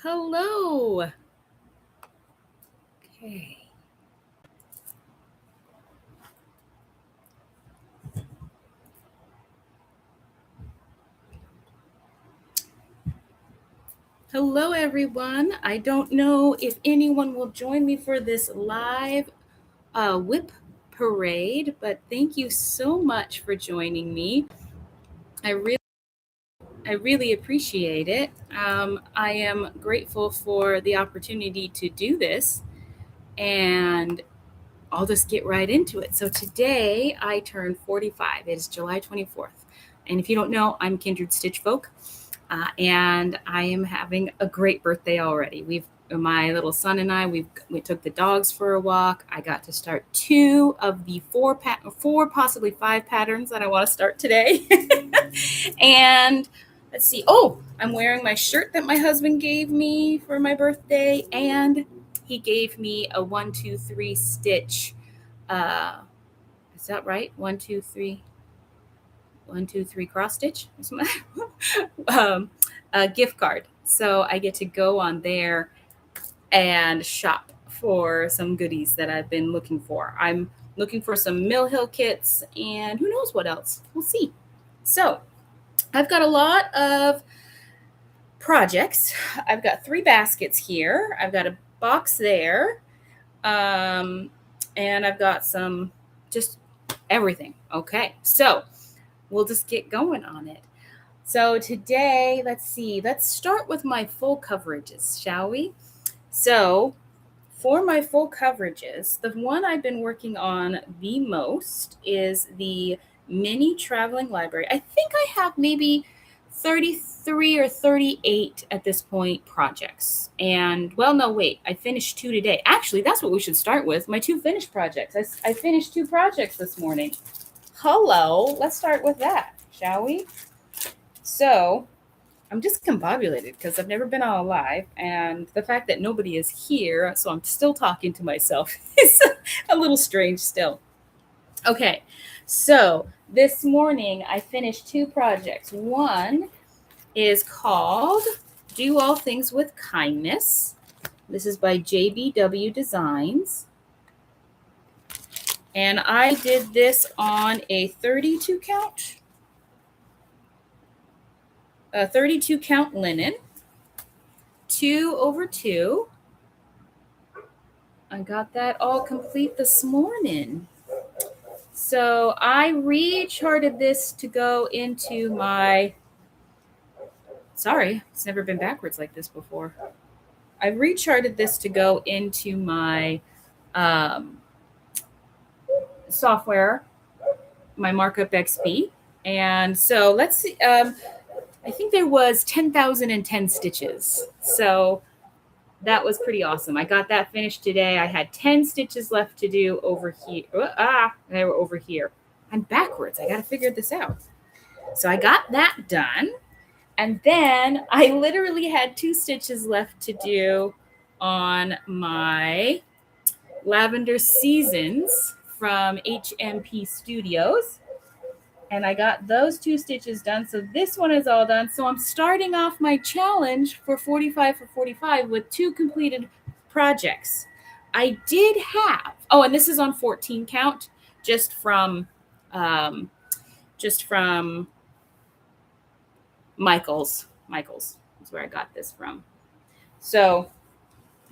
Hello. Okay. Hello, everyone. I don't know if anyone will join me for this live WIP Parade, but thank you so much for joining me. I really appreciate it. I am grateful for the opportunity to do this, and I'll just get right into it. So today I turned 45. It is July 24th. And if you don't know, I'm Kindred Stitch Folk. And I am having a great birthday already. My little son and I, we took the dogs for a walk. I got to start 2 of the 4, possibly 5 patterns that I want to start today. And let's see. Oh, I'm wearing my shirt that my husband gave me for my birthday, and he gave me a 1, 2, 3 stitch. Is that right? 1, 2, 3. 1, 2, 3 cross stitch. A gift card. So I get to go on there and shop for some goodies that I've been looking for. I'm looking for some Mill Hill kits and who knows what else. We'll see. So I've got a lot of projects. I've got 3 baskets here. I've got a box there. And I've got some just everything. Okay. So we'll just get going on it. So today, let's start with my full coverages, shall we? So for my full coverages, the one I've been working on the most is the mini traveling library. I think I have maybe 33 or 38 at this point projects. And well, no, wait, I finished 2 today. Actually, that's what we should start with, my 2 finished projects. I finished 2 projects this morning. Hello, let's start with that, shall we? So I'm discombobulated because I've never been on live, and the fact that nobody is here, so I'm still talking to myself, is a little strange still. Okay, so this morning I finished 2 projects. One is called Do All Things with Kindness. This is by JBW Designs. And I did this on a 32 count. A 32 count linen, 2 over 2. I got that all complete this morning. So I recharted this to go into my, sorry, it's never been backwards like this before. I recharted this to go into my software, my Markup XP. And so let's see, I think there was 10,010 stitches. So that was pretty awesome. I got that finished today. I had 10 stitches left to do over here. They were over here. I'm backwards. I got to figure this out. So I got that done. And then I literally had 2 stitches left to do on my Lavender Seasons from HMP Studios. And I got those 2 stitches done. So this one is all done. So I'm starting off my challenge for 45 for 45 with 2 completed projects. I did have, oh, and this is on 14 count, just from Michael's. Michael's is where I got this from. So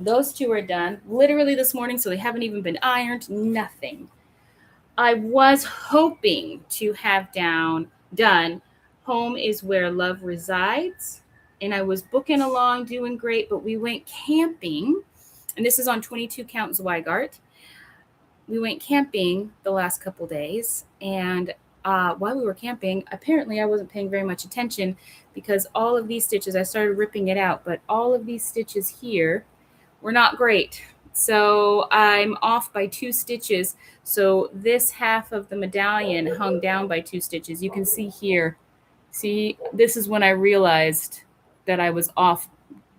those 2 are done literally this morning. So they haven't even been ironed, nothing. I was hoping to have done Home is Where Love Resides. And I was booking along, doing great, but we went camping. And this is on 22 count Zweigart. We went camping the last couple days. And while we were camping, apparently I wasn't paying very much attention because all of these stitches, I started ripping it out, but all of these stitches here were not great. So I'm off by 2 stitches. So this half of the medallion hung down by 2 stitches. You can see here. See, this is when I realized that I was off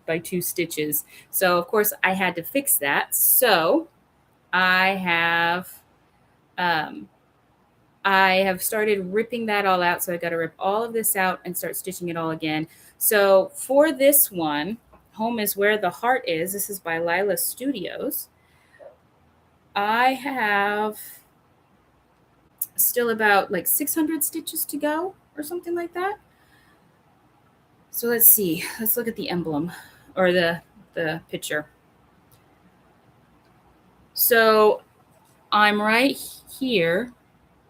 by 2 stitches. So of course I had to fix that. So I have started ripping that all out. So I got to rip all of this out and start stitching it all again. So for this one, Home is Where the Heart Is. This is by Lila Studios. I have still about like 600 stitches to go or something like that. So let's see. Let's look at the emblem or the picture. So I'm right here,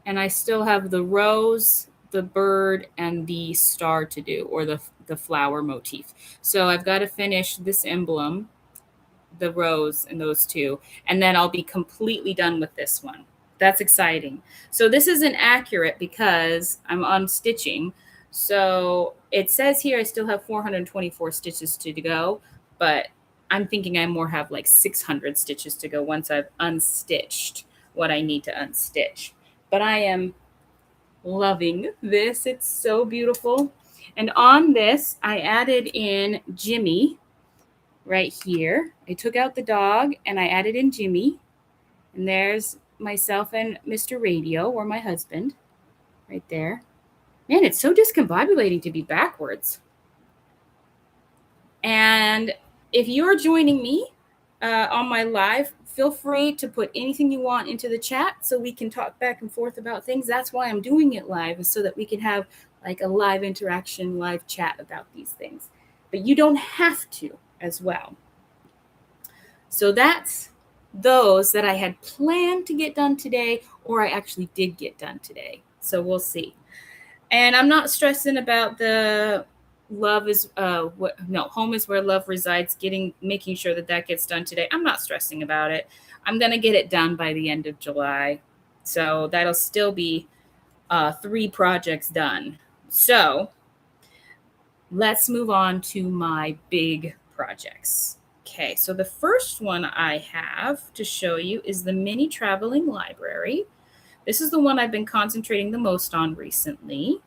and I still have the rose, the bird, and the star to do, or the flower motif. So I've got to finish this emblem, the rose, and those two, and then I'll be completely done with this one. That's exciting. So this isn't accurate because I'm unstitching. So it says here I still have 424 stitches to go, but I'm thinking I more have like 600 stitches to go once I've unstitched what I need to unstitch. But I am loving this. It's so beautiful. And on this, I added in Jimmy right here. I took out the dog and I added in Jimmy. And there's myself and Mr. Radio, or my husband, right there. Man, it's so discombobulating to be backwards. And if you're joining me on my live, feel free to put anything you want into the chat so we can talk back and forth about things. That's why I'm doing it live, is so that we can have like a live interaction, live chat about these things. But you don't have to as well. So that's those that I had planned to get done today, or I actually did get done today. So we'll see. And I'm not stressing about the Home is Where Love Resides, making sure that gets done today. I'm not stressing about it. I'm going to get it done by the end of July. So that'll still be 3 projects done. So let's move on to my big projects. Okay, so the first one I have to show you is the mini traveling library. This is the one I've been concentrating the most on recently.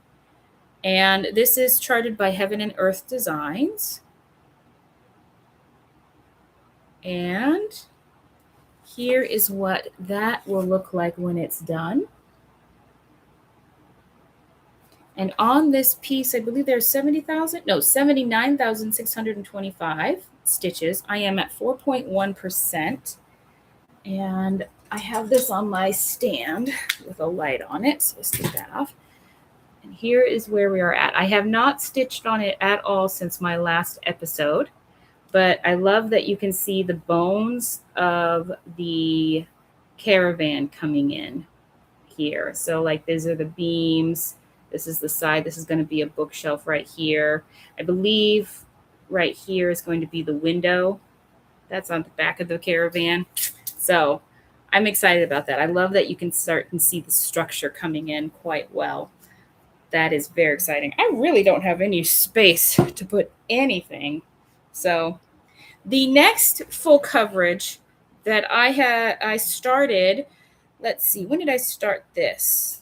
And this is charted by Heaven and Earth Designs. And here is what that will look like when it's done. And on this piece, I believe there's 79,625 stitches. I am at 4.1%. And I have this on my stand with a light on it. So let's take that off. And here is where we are at. I have not stitched on it at all since my last episode, but I love that you can see the bones of the caravan coming in here. So like these are the beams. This is the side. This is going to be a bookshelf right here. I believe right here is going to be the window. That's on the back of the caravan. So I'm excited about that. I love that you can start and see the structure coming in quite well. That is very exciting. I really don't have any space to put anything. So the next full coverage that I started, let's see, when did I start this?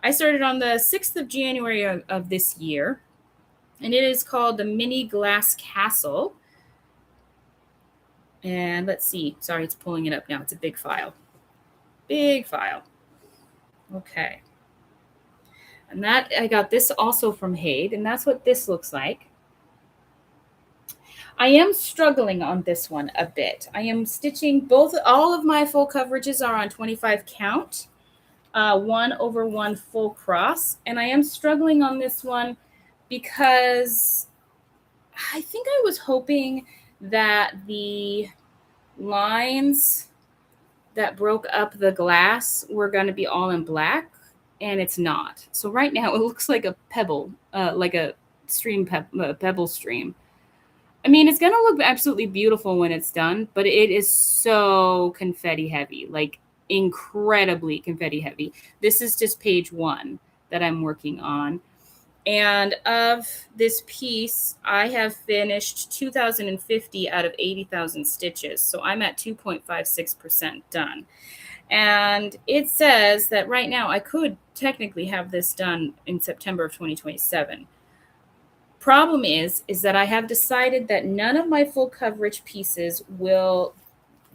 I started on the 6th of January of this year, and it is called the Mini Glass Castle. And let's see. Sorry, it's pulling it up now. It's a big file. Big file. Okay. And that I got this also from Haid, and that's what this looks like. I am struggling on this one a bit. I am stitching all of my full coverages are on 25 count, 1/1 full cross. And I am struggling on this one because I think I was hoping that the lines that broke up the glass were going to be all in black, and it's not. So right now it looks like a pebble, like a pebble stream. I mean, it's going to look absolutely beautiful when it's done, but it is so confetti heavy, like incredibly confetti heavy. This is just page 1 that I'm working on. And of this piece, I have finished 2,050 out of 80,000 stitches. So I'm at 2.56% done. And it says that right now I could technically have this done in September of 2027. Problem is that I have decided that none of my full coverage pieces will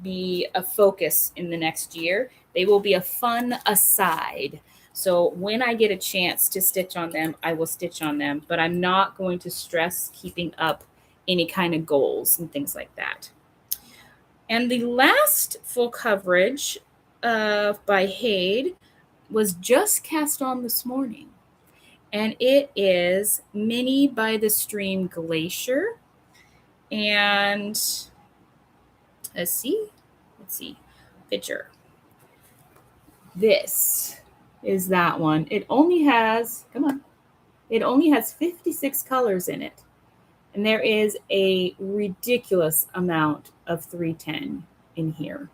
be a focus in the next year. They will be a fun aside. So when I get a chance to stitch on them, I will stitch on them, but I'm not going to stress keeping up any kind of goals and things like that. And the last full coverage by Hade was just cast on this morning. And it is Mini by the Stream Glacier. And let's see. Picture. This is that one. It only has 56 colors in it. And there is a ridiculous amount of 310 in here.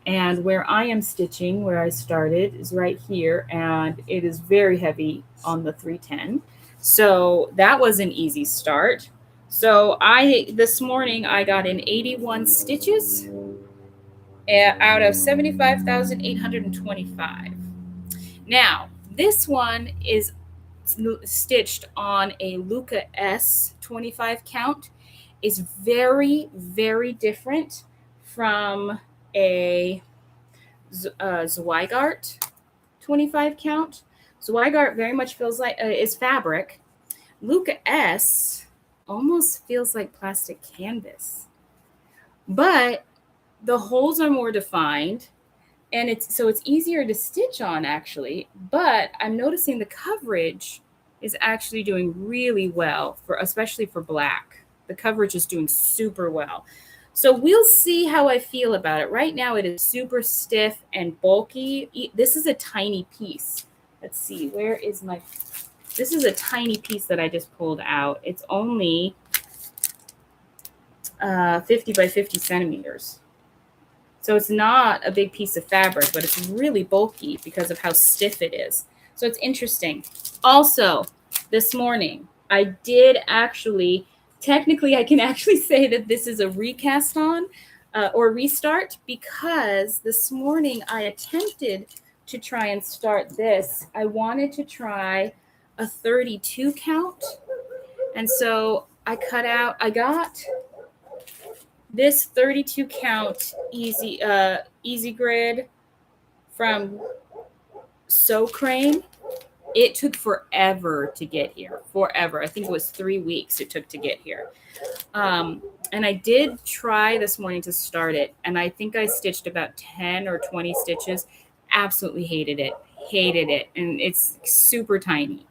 And where I am stitching, where I started, is right here. And it is very heavy on the 310. So that was an easy start. So this morning I got in 81 stitches out of 75,825. Now, this one is stitched on a Luca S 25 count. Is very, very different from a Zweigart 25 count. Zweigart very much feels like is fabric. Luca S almost feels like plastic canvas, but the holes are more defined, and it's easier to stitch on actually. But I'm noticing the coverage is actually doing really well especially for black. The coverage is doing super well. So we'll see how I feel about it. Right now it is super stiff and bulky. This is a tiny piece. Let's see, this is a tiny piece that I just pulled out. It's only 50 by 50 centimeters. So it's not a big piece of fabric, but it's really bulky because of how stiff it is. So it's interesting. Also, this morning, I did actually, technically, I can actually say that this is a recast on or restart, because this morning I attempted to try and start this. I wanted to try a 32 count. And so I got this 32 count easy grid from Sew Crane. It took forever to get here. Forever. I think it was 3 weeks it took to get here. And I did try this morning to start it, and I think I stitched about 10 or 20 stitches. Absolutely hated it. And it's super tiny.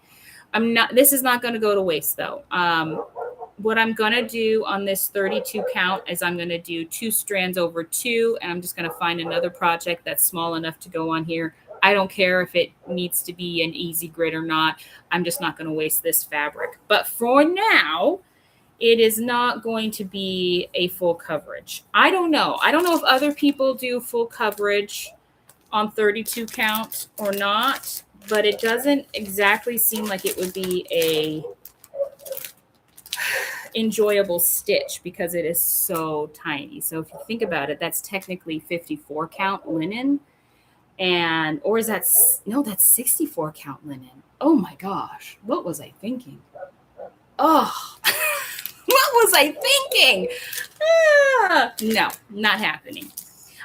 This is not going to go to waste though. What I'm going to do on this 32 count is I'm going to do 2 strands over 2, and I'm just going to find another project that's small enough to go on here. I don't care if it needs to be an easy grid or not. I'm just not going to waste this fabric. But for now, it is not going to be a full coverage. I don't know. I don't know if other people do full coverage on 32 count or not, but it doesn't exactly seem like it would be a enjoyable stitch because it is so tiny. So if you think about it, that's technically 54 count linen, that's 64 count linen. Oh my gosh, what was I thinking? Oh, what was I thinking? No, not happening.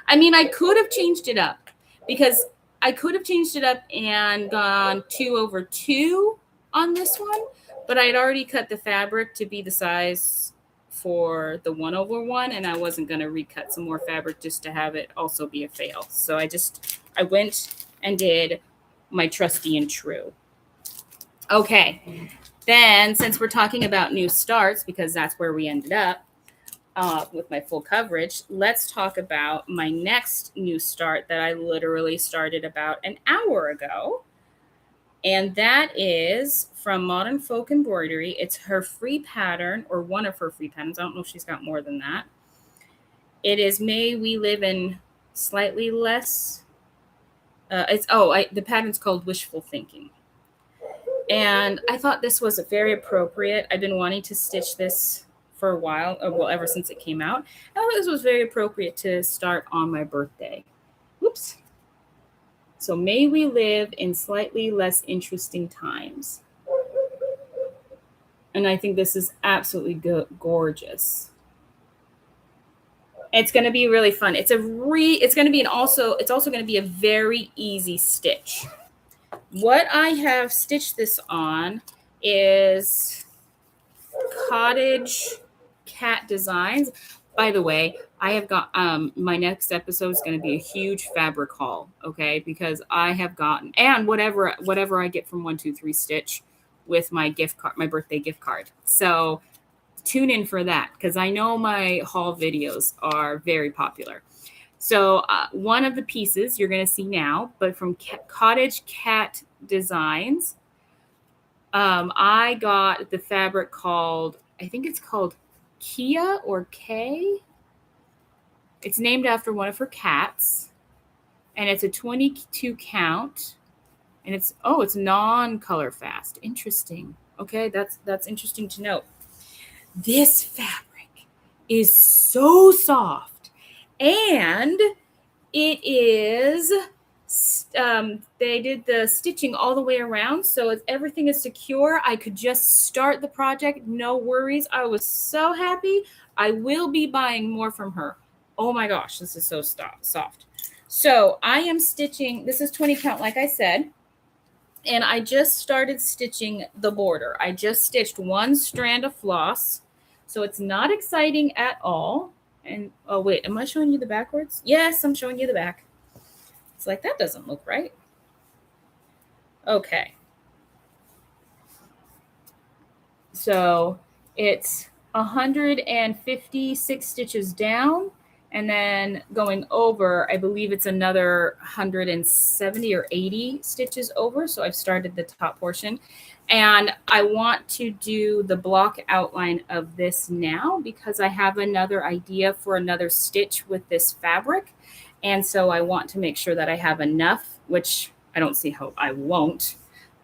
I mean, I could have changed it up, because I could have changed it up and gone 2 over 2 on this one, but I had already cut the fabric to be the size for the 1 over 1, and I wasn't going to recut some more fabric just to have it also be a fail. So I went and did my trusty and true. Okay, then since we're talking about new starts, because that's where we ended up with my full coverage, let's talk about my next new start that I literally started about an hour ago. And that is from Modern Folk Embroidery. It's her free pattern, or one of her free patterns. I don't know if she's got more than that. It is May We Live in Slightly Less. The pattern's called Wishful Thinking. And I thought this was very appropriate. I've been wanting to stitch this for a while, ever since it came out. I thought this was very appropriate to start on my birthday. Whoops. So may we live in slightly less interesting times. And I think this is absolutely gorgeous. It's going to be really fun. It's also going to be a very easy stitch. What I have stitched this on is Cottage Cat Designs. By the way, I have got my next episode is going to be a huge fabric haul, okay? Because I have gotten, and whatever I get from 123 Stitch with my gift card, my birthday gift card. So tune in for that because I know my haul videos are very popular. So one of the pieces you're going to see now, but from Cottage Cat Designs, I got the fabric called, I think it's called Kia or K. It's named after one of her cats, and it's a 22 count, and it's non-color fast. Interesting. Okay, that's interesting to note. This fabric is so soft, and it is they did the stitching all the way around, so everything is secure. I could just start the project, no worries. I was so happy. I will be buying more from her. Oh my gosh, this is so soft. So I am stitching, this is 20 count like I said, and I just started stitching the border. I just stitched one strand of floss, so it's not exciting at all. And oh wait, am I showing you the backwards? Yes, I'm showing you the back. It's like, that doesn't look right. Okay. So it's 156 stitches down, and then going over, I believe it's another 170 or 80 stitches over. So I've started the top portion, and I want to do the block outline of this now because I have another idea for another stitch with this fabric. And so I want to make sure that I have enough, which I don't see how I won't,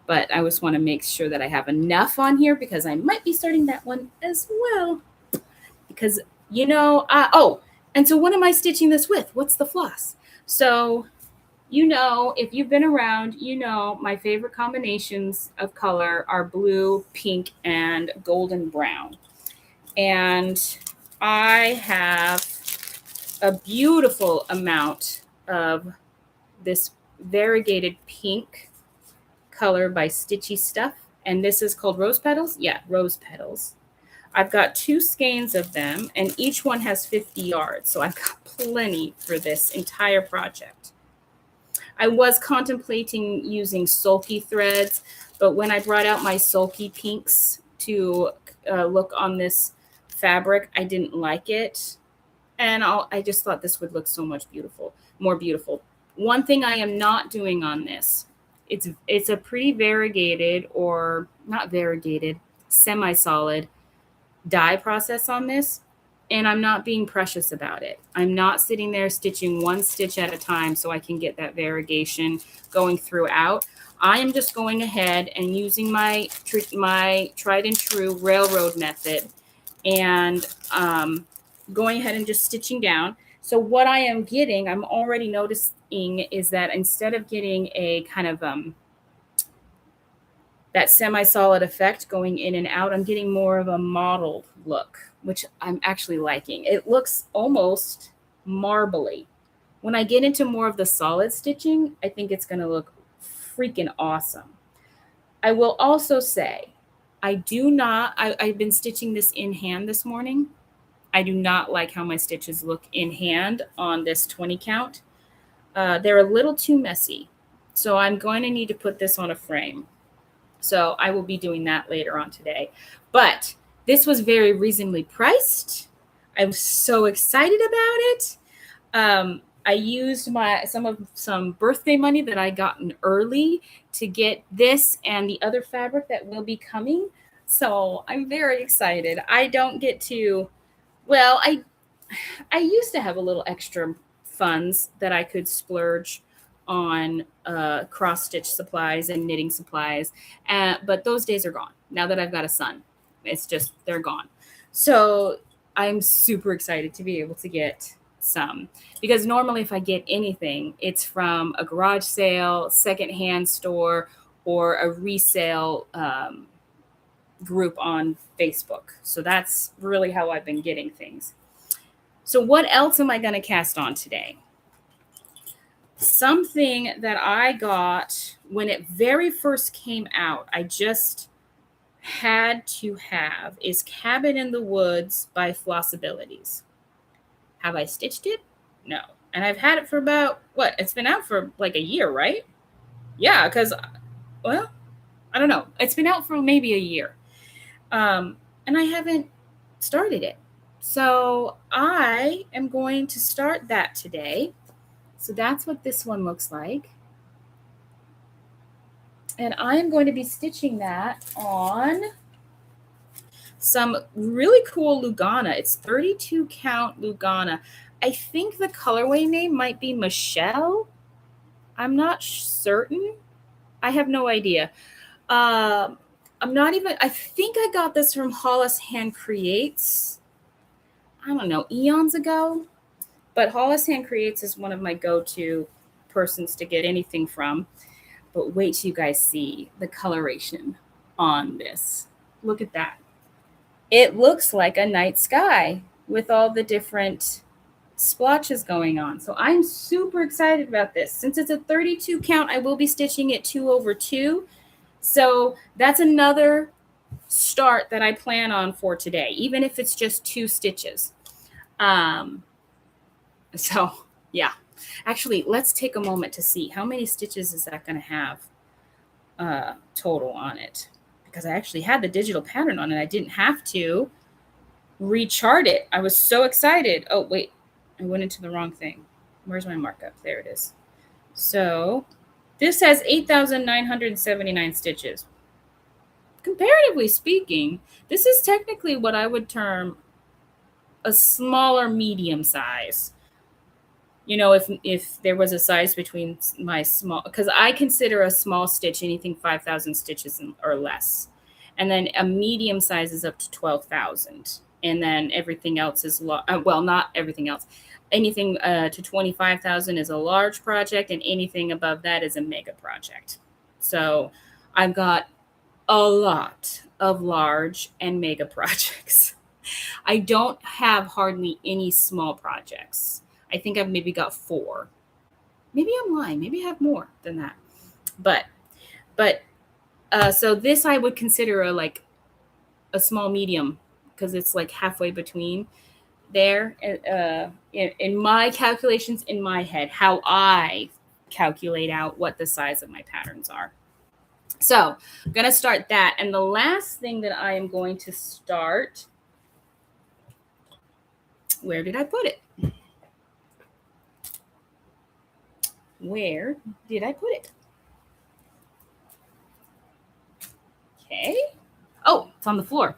but I just want to make sure that I have enough on here because I might be starting that one as well. Because, you know, and so what am I stitching this with? What's the floss? So, you know, if you've been around, you know, my favorite combinations of color are blue, pink, and golden brown. And I have a beautiful amount of this variegated pink color by Stitchy Stuff. And this is called Rose Petals. Yeah, Rose Petals. I've got 2 skeins of them, and each one has 50 yards. So I've got plenty for this entire project. I was contemplating using sulky threads, but when I brought out my sulky pinks to look on this fabric, I didn't like it. And I just thought this would look so much more beautiful. One thing I am not doing on this, it's a pretty variegated, or not variegated, semi-solid dye process on this, and I'm not being precious about it. I'm not sitting there stitching one stitch at a time so I can get that variegation going throughout. I am just going ahead and using my tried and true railroad method and going ahead and just stitching down. So what I am getting, I'm already noticing, is that instead of getting a kind of that semi-solid effect going in and out, I'm getting more of a mottled look, which I'm actually liking. It looks almost marbly. When I get into more of the solid stitching, I think it's going to look freaking awesome. I will also say, I've been stitching this in hand this morning. I do not like how my stitches look in hand on this 20 count. They're a little too messy. So I'm going to need to put this on a frame. So I will be doing that later on today. But this was very reasonably priced. I'm so excited about it. I used some birthday money that I gotten early to get this and the other fabric that will be coming. So I'm very excited. I don't get to, well, I used to have a little extra funds that I could splurge on cross stitch supplies and knitting supplies, but those days are gone now that I've got a son. It's just, they're gone. So I'm super excited to be able to get some, because normally if I get anything, it's from a garage sale, secondhand store, or a resale group on Facebook. So that's really how I've been getting things. So what else am I going to cast on today? Something that I got when it very first came out. I just had to have is Cabin in the Woods by Flossabilities. Have I stitched it? No. And I've had it for about, what? It's been out for like a year, right? Yeah, because, well, I don't know. It's been out for maybe a year. And I haven't started it. So I am going to start that today. So that's what this one looks like. And I am going to be stitching that on some really cool Lugana. It's 32 count Lugana. I think the colorway name might be Michelle. I'm not certain. I have no idea. I'm not even, I think I got this from Hollis Hand Creates. I don't know, eons ago. But Hollis Hand Creates is one of my go-to persons to get anything from. But wait till you guys see the coloration on this. Look at that. It looks like a night sky with all the different splotches going on. So I'm super excited about this. Since it's a 32 count, I will be stitching it 2 over 2. So that's another start that I plan on for today, even if it's just 2 stitches. So yeah, actually, let's take a moment to see how many stitches is that going to have total on it, because I actually had the digital pattern on it. I didn't have to rechart it. I was so excited. Oh, wait, I went into the wrong thing. Where's my markup? There it is. So this has 8,979 stitches. Comparatively speaking, this is technically what I would term a smaller medium size. You know, if there was a size between my small, because I consider a small stitch anything 5,000 stitches or less. And then a medium size is up to 12,000. And then everything else is, well, not everything else. Anything to 25,000 is a large project, and anything above that is a mega project. So I've got a lot of large and mega projects. I don't have hardly any small projects. I think I've maybe got 4. Maybe I'm lying. Maybe I have more than that. But so this I would consider a small medium, because it's like halfway between there. In my calculations in my head, how I calculate out what the size of my patterns are. So I'm going to start that. And the last thing that I am going to start, where did I put it? Where did I put it? Okay. Oh, it's on the floor.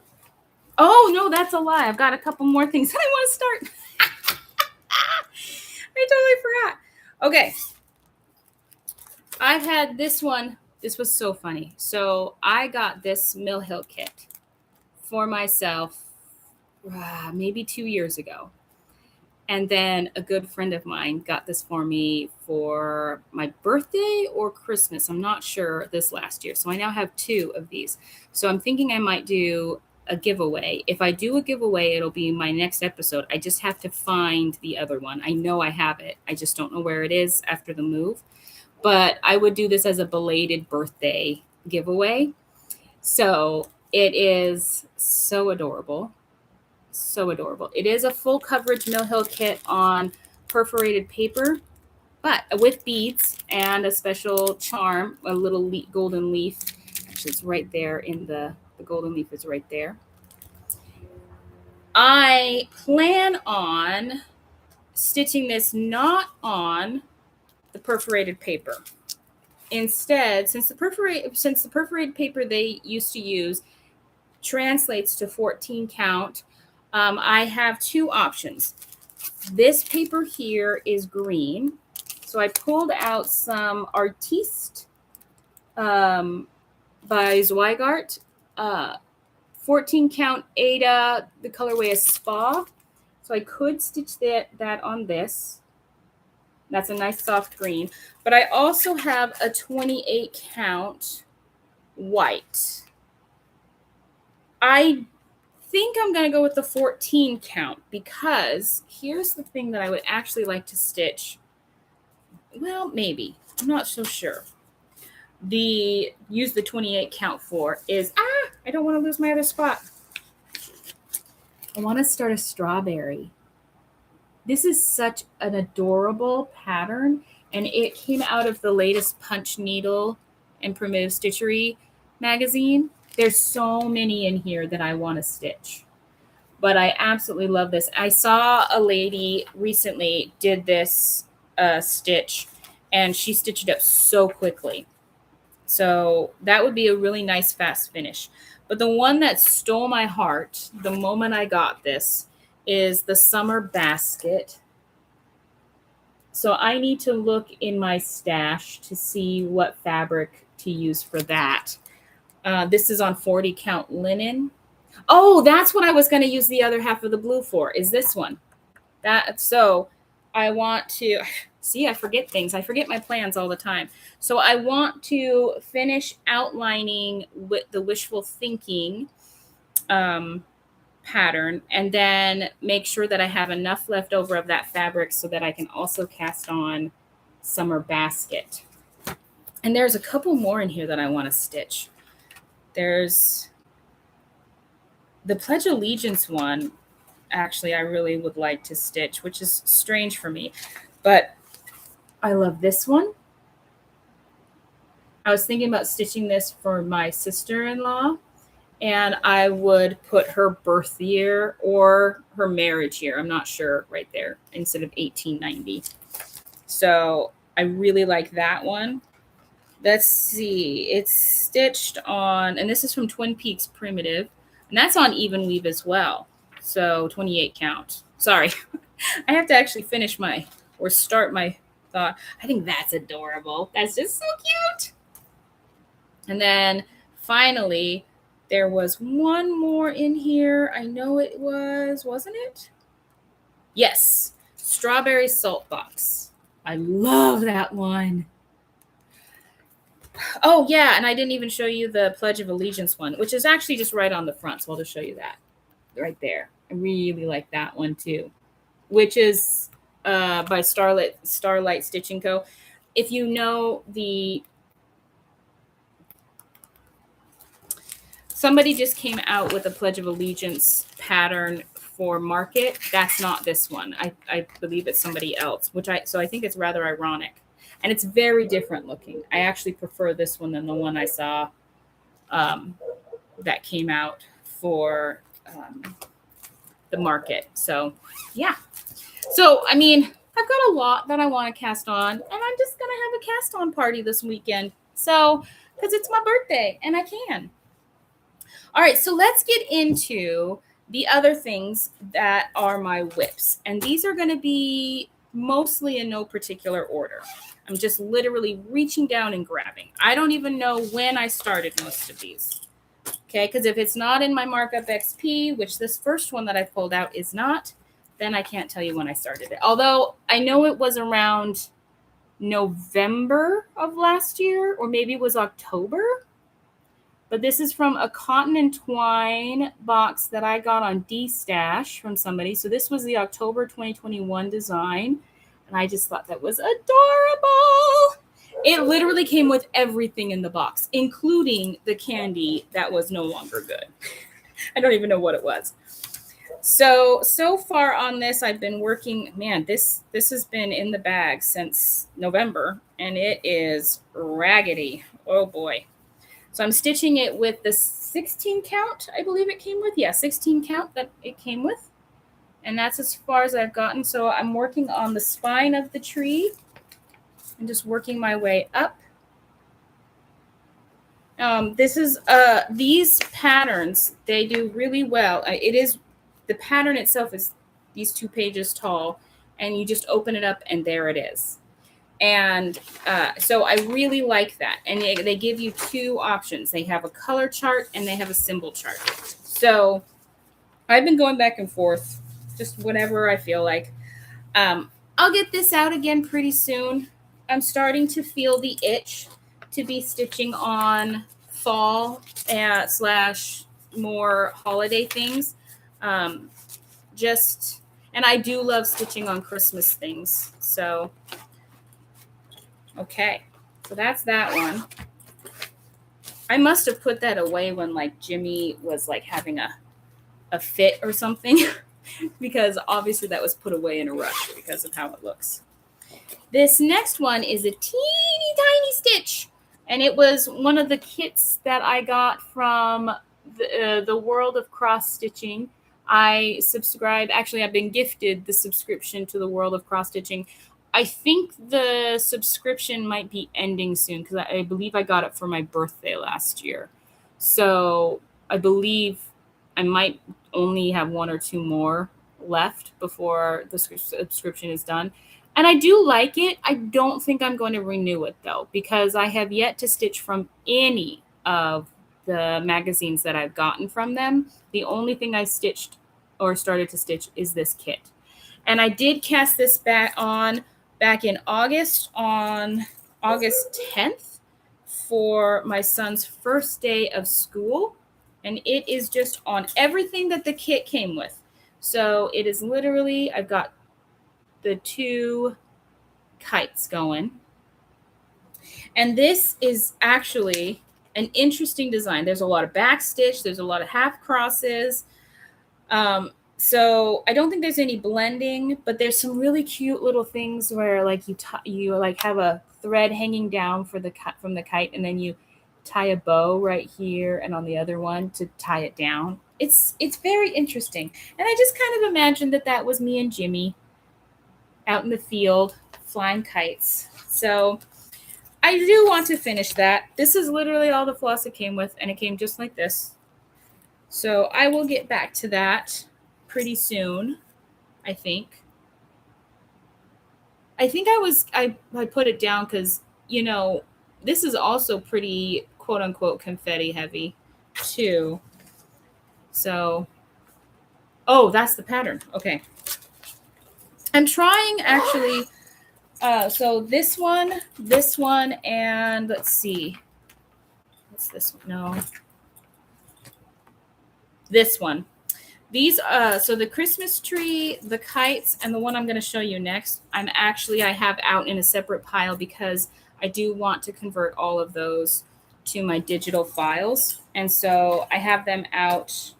Oh, no, that's a lie. I've got a couple more things that I want to start. I totally forgot. Okay. I've had this one. This was so funny. So I got this Mill Hill kit for myself maybe 2 years ago. And then a good friend of mine got this for me for my birthday or Christmas. I'm not sure, this last year. So I now have 2 of these. So I'm thinking I might do a giveaway. If I do a giveaway, it'll be my next episode. I just have to find the other one. I know I have it. I just don't know where it is after the move. But I would do this as a belated birthday giveaway. So it is so adorable. So adorable. It is a full coverage Mill Hill kit on perforated paper, but with beads and a special charm, a little golden leaf. Actually, it's right there in the golden leaf is right there. I plan on stitching this not on the perforated paper. Instead, since the perforated paper they used to use translates to 14 count, I have 2 options. This paper here is green. So I pulled out some Artiste by Zweigart, 14 count Ada. The colorway is Spa. So I could stitch that on this. That's a nice soft green. But I also have a 28 count white. I think I'm going to go with the 14 count, because here's the thing that I would actually like to stitch. Well, maybe. I'm not so sure. Use the 28 count for is, I I don't want to lose my other spot. I want to start a strawberry. This is such an adorable pattern, and it came out of the latest Punch Needle and Primitive Stitchery magazine. There's so many in here that I want to stitch, but I absolutely love this. I saw a lady recently did this stitch, and she stitched it up so quickly. So that would be a really nice fast finish. But the one that stole my heart the moment I got this is the Summer Basket. So I need to look in my stash to see what fabric to use for that. This is on 40 count linen. Oh, that's what I was going to use the other half of the blue for, is this one. So I want to, see, I forget things. I forget my plans all the time. So I want to finish outlining with the wishful thinking pattern, and then make sure that I have enough left over of that fabric so that I can also cast on Summer Basket. And there's a couple more in here that I want to stitch. There's the Pledge Allegiance one. Actually, I really would like to stitch, which is strange for me, but I love this one. I was thinking about stitching this for my sister-in-law, and I would put her birth year or her marriage year. I'm not sure right there, instead of 1890. So I really like that one. Let's see. It's stitched on, and this is from Twin Peaks Primitive, and that's on even weave as well. So 28 count. Sorry. I have to actually finish or start my thought. I think that's adorable. That's just so cute. And then finally, there was one more in here. I know it was, wasn't it? Yes. Strawberry Salt Box. I love that one. Oh, yeah. And I didn't even show you the Pledge of Allegiance one, which is actually just right on the front. So I'll just show you that right there. I really like that one too, which is by Starlight Stitching Co. If you know somebody just came out with a Pledge of Allegiance pattern for market. That's not this one. I believe it's somebody else, so I think it's rather ironic. And it's very different looking. I actually prefer this one than the one I saw that came out for the market. So yeah. So, I mean, I've got a lot that I want to cast on, and I'm just going to have a cast on party this weekend. So, because it's my birthday and I can. All right, so let's get into the other things that are my WIPs. And these are going to be mostly in no particular order. I'm just literally reaching down and grabbing. I don't even know when I started most of these. Okay, because if it's not in my markup XP, which this first one that I pulled out is not, then I can't tell you when I started it. Although I know it was around November of last year, or maybe it was October. But this is from a Cotton and Twine box that I got on D-Stash from somebody. So this was the October 2021 design. And I just thought that was adorable. It literally came with everything in the box, including the candy that was no longer good. I don't even know what it was. So far on this, I've been working, man, this has been in the bag since November, and it is raggedy. Oh boy. So I'm stitching it with the 16 count, I believe it came with. Yeah, 16 count that it came with. And that's as far as I've gotten. So I'm working on the spine of the tree and just working my way up. These patterns, they do really well. The pattern itself is these 2 pages tall, and you just open it up and there it is. And so I really like that. And they give you 2 options. They have a color chart and they have a symbol chart. So I've been going back and forth just whenever I feel like. I'll get this out again pretty soon. I'm starting to feel the itch to be stitching on fall / more holiday things. And I do love stitching on Christmas things. So okay, so that's that one. I must have put that away when like Jimmy was like having a fit or something because obviously that was put away in a rush because of how it looks. This next one is a teeny tiny stitch, and it was one of the kits that I got from the World of Cross Stitching. I subscribe. Actually, I've been gifted the subscription to the World of Cross Stitching. I think the subscription might be ending soon because I believe I got it for my birthday last year. So I believe I might only have one or two more left before the subscription is done. And I do like it. I don't think I'm going to renew it though, because I have yet to stitch from any of the magazines that I've gotten from them. The only thing I stitched or started to stitch is this kit. And I did cast this back in August, on August 10th for my son's first day of school. And it is just on everything that the kit came with. So it is literally, I've got the two kites going. And this is actually an interesting design. There's a lot of back stitch. There's a lot of half crosses. So I don't think there's any blending, but there's some really cute little things where like you like have a thread hanging down from the kite, and then you tie a bow right here and on the other one to tie it down. It's very interesting. And I just kind of imagined that was me and Jimmy out in the field flying kites. So I do want to finish that. This is literally all the floss it came with, and it came just like this. So I will get back to that pretty soon, I think. I think I put it down because, you know, this is also pretty quote unquote confetti heavy too. So, oh, that's the pattern. Okay. I'm trying actually, so this one, and let's see. What's this one? No. This one. These, so the Christmas tree, the kites, and the one I'm going to show you next, I have out in a separate pile because I do want to convert all of those to my digital files. And so I have them out.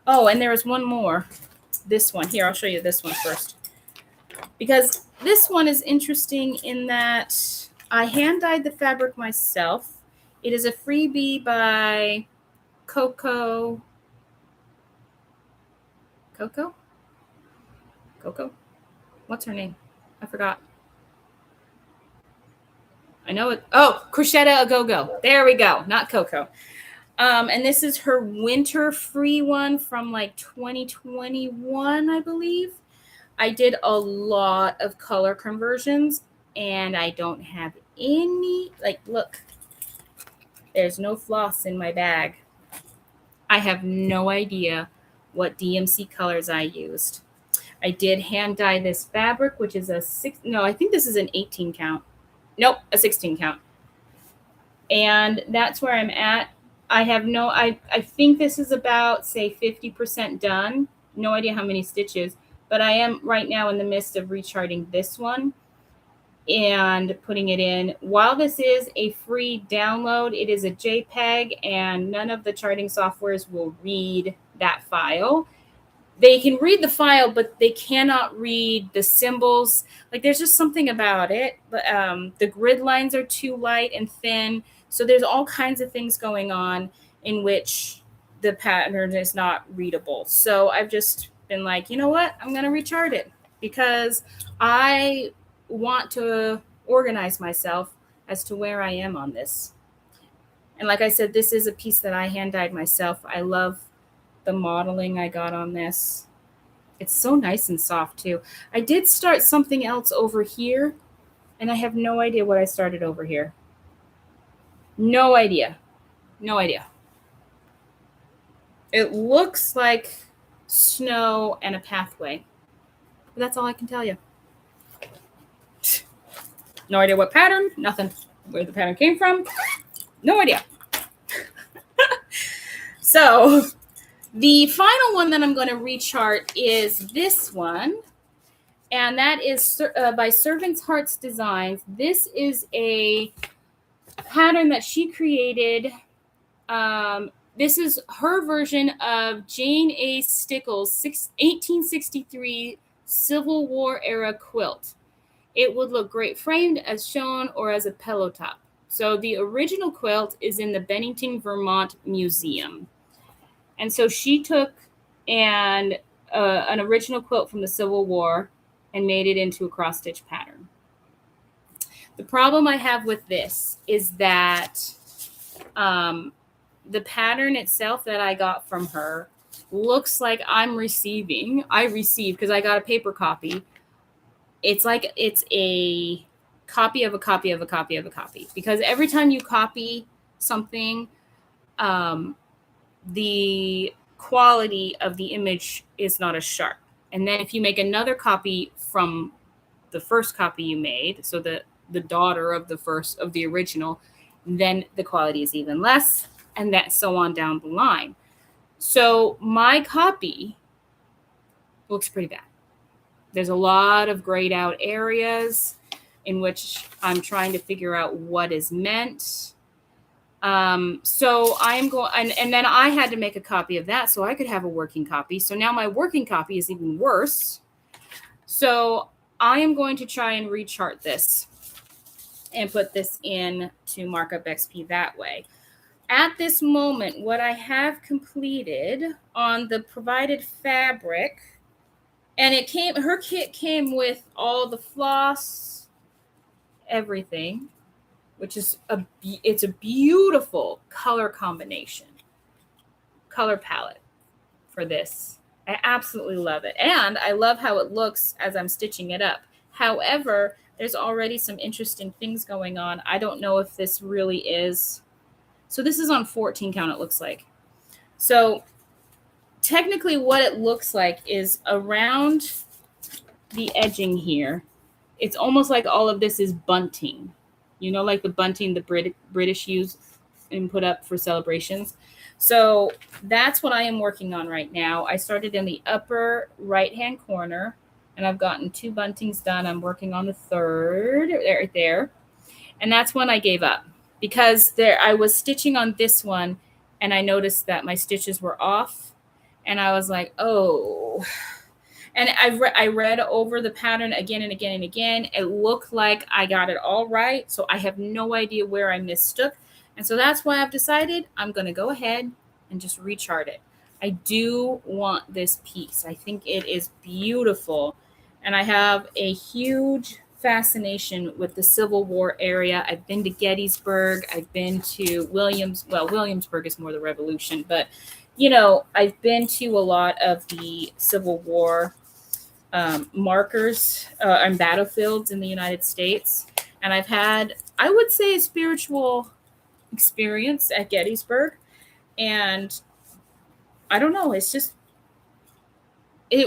Oh, and there is one more. This one. Here, I'll show you this one first. Because this one is interesting in that I hand dyed the fabric myself. It is a freebie by Coco. What's her name? I forgot. I know it. Oh, Crochetta A Go-Go. There we go. Not Coco. And this is her winter free one from like 2021, I believe. I did a lot of color conversions, and I don't have any, like, look, there's no floss in my bag. I have no idea what DMC colors I used. I did hand dye this fabric, which is I think this is an 18 count. Nope, a 16 count. And that's where I'm at. I think this is about, say, 50% done. No idea how many stitches. But I am right now in the midst of recharting this one and putting it in. While this is a free download, it is a JPEG, and none of the charting softwares will read that file. They can read the file, but they cannot read the symbols. Like, there's just something about it. But the grid lines are too light and thin. So there's all kinds of things going on in which the pattern is not readable. So I've just been like, you know what? I'm going to rechart it because I want to organize myself as to where I am on this. And like I said, this is a piece that I hand dyed myself. I love the modeling I got on this. It's so nice and soft too. I did start something else over here, and I have no idea what I started over here. No idea. It looks like snow and a pathway. But that's all I can tell you. No idea what pattern, nothing. Where the pattern came from, no idea. So the final one that I'm going to rechart is this one. And that is by Servant's Hearts Designs. This is a pattern that she created This is her version of Jane A. Stickles' 1863 Civil War era quilt. It would look great framed as shown or as a pillow top. So the original quilt is in the Bennington, Vermont Museum. And so she took an original quilt from the Civil War and made it into a cross-stitch pattern. The problem I have with this is that the pattern itself that I got from her looks like I received because I got a paper copy. It's like it's a copy of a copy of a copy of a copy, because every time you copy something, the quality of the image is not as sharp. And then if you make another copy from the first copy you made, so the daughter of the original, then the quality is even less, and that so on down the line. So my copy looks pretty bad. There's a lot of grayed out areas in which I'm trying to figure out what is meant. So I'm going, and then I had to make a copy of that so I could have a working copy. So now my working copy is even worse. So I am going to try and rechart this and put this in to Markup XP that way. At this moment, what I have completed on the provided fabric, and her kit came with all the floss, everything, which is it's a beautiful color combination, color palette for this. I absolutely love it. And I love how it looks as I'm stitching it up. However, there's already some interesting things going on. I don't know if this really is. So this is on 14 count, it looks like. So technically what it looks like is around the edging here, it's almost like all of this is bunting. You know, like the bunting the British use and put up for celebrations. So that's what I am working on right now. I started in the upper right-hand corner, and I've gotten 2 buntings done. I'm working on the third right there. And that's when I gave up, because I was stitching on this one, and I noticed that my stitches were off, and I was like, oh. And I read over the pattern again and again and again. It looked like I got it all right, so I have no idea where I mistook. And so that's why I've decided I'm going to go ahead and just rechart it. I do want this piece. I think it is beautiful, and I have a huge fascination with the Civil War area. I've been to Gettysburg. I've been to Williamsburg is more the Revolution, but you know, I've been to a lot of the Civil War markers and battlefields in the United States, and I've had, I would say, a spiritual experience at Gettysburg. And I don't know, it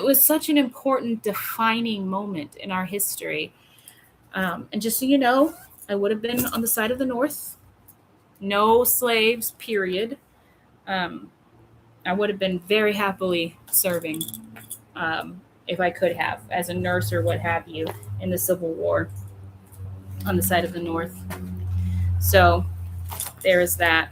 was such an important defining moment in our history. And just so you know, I would have been on the side of the North. No slaves, period. I would have been very happily serving if I could have, as a nurse or what have you, in the Civil War on the side of the North. So there is that.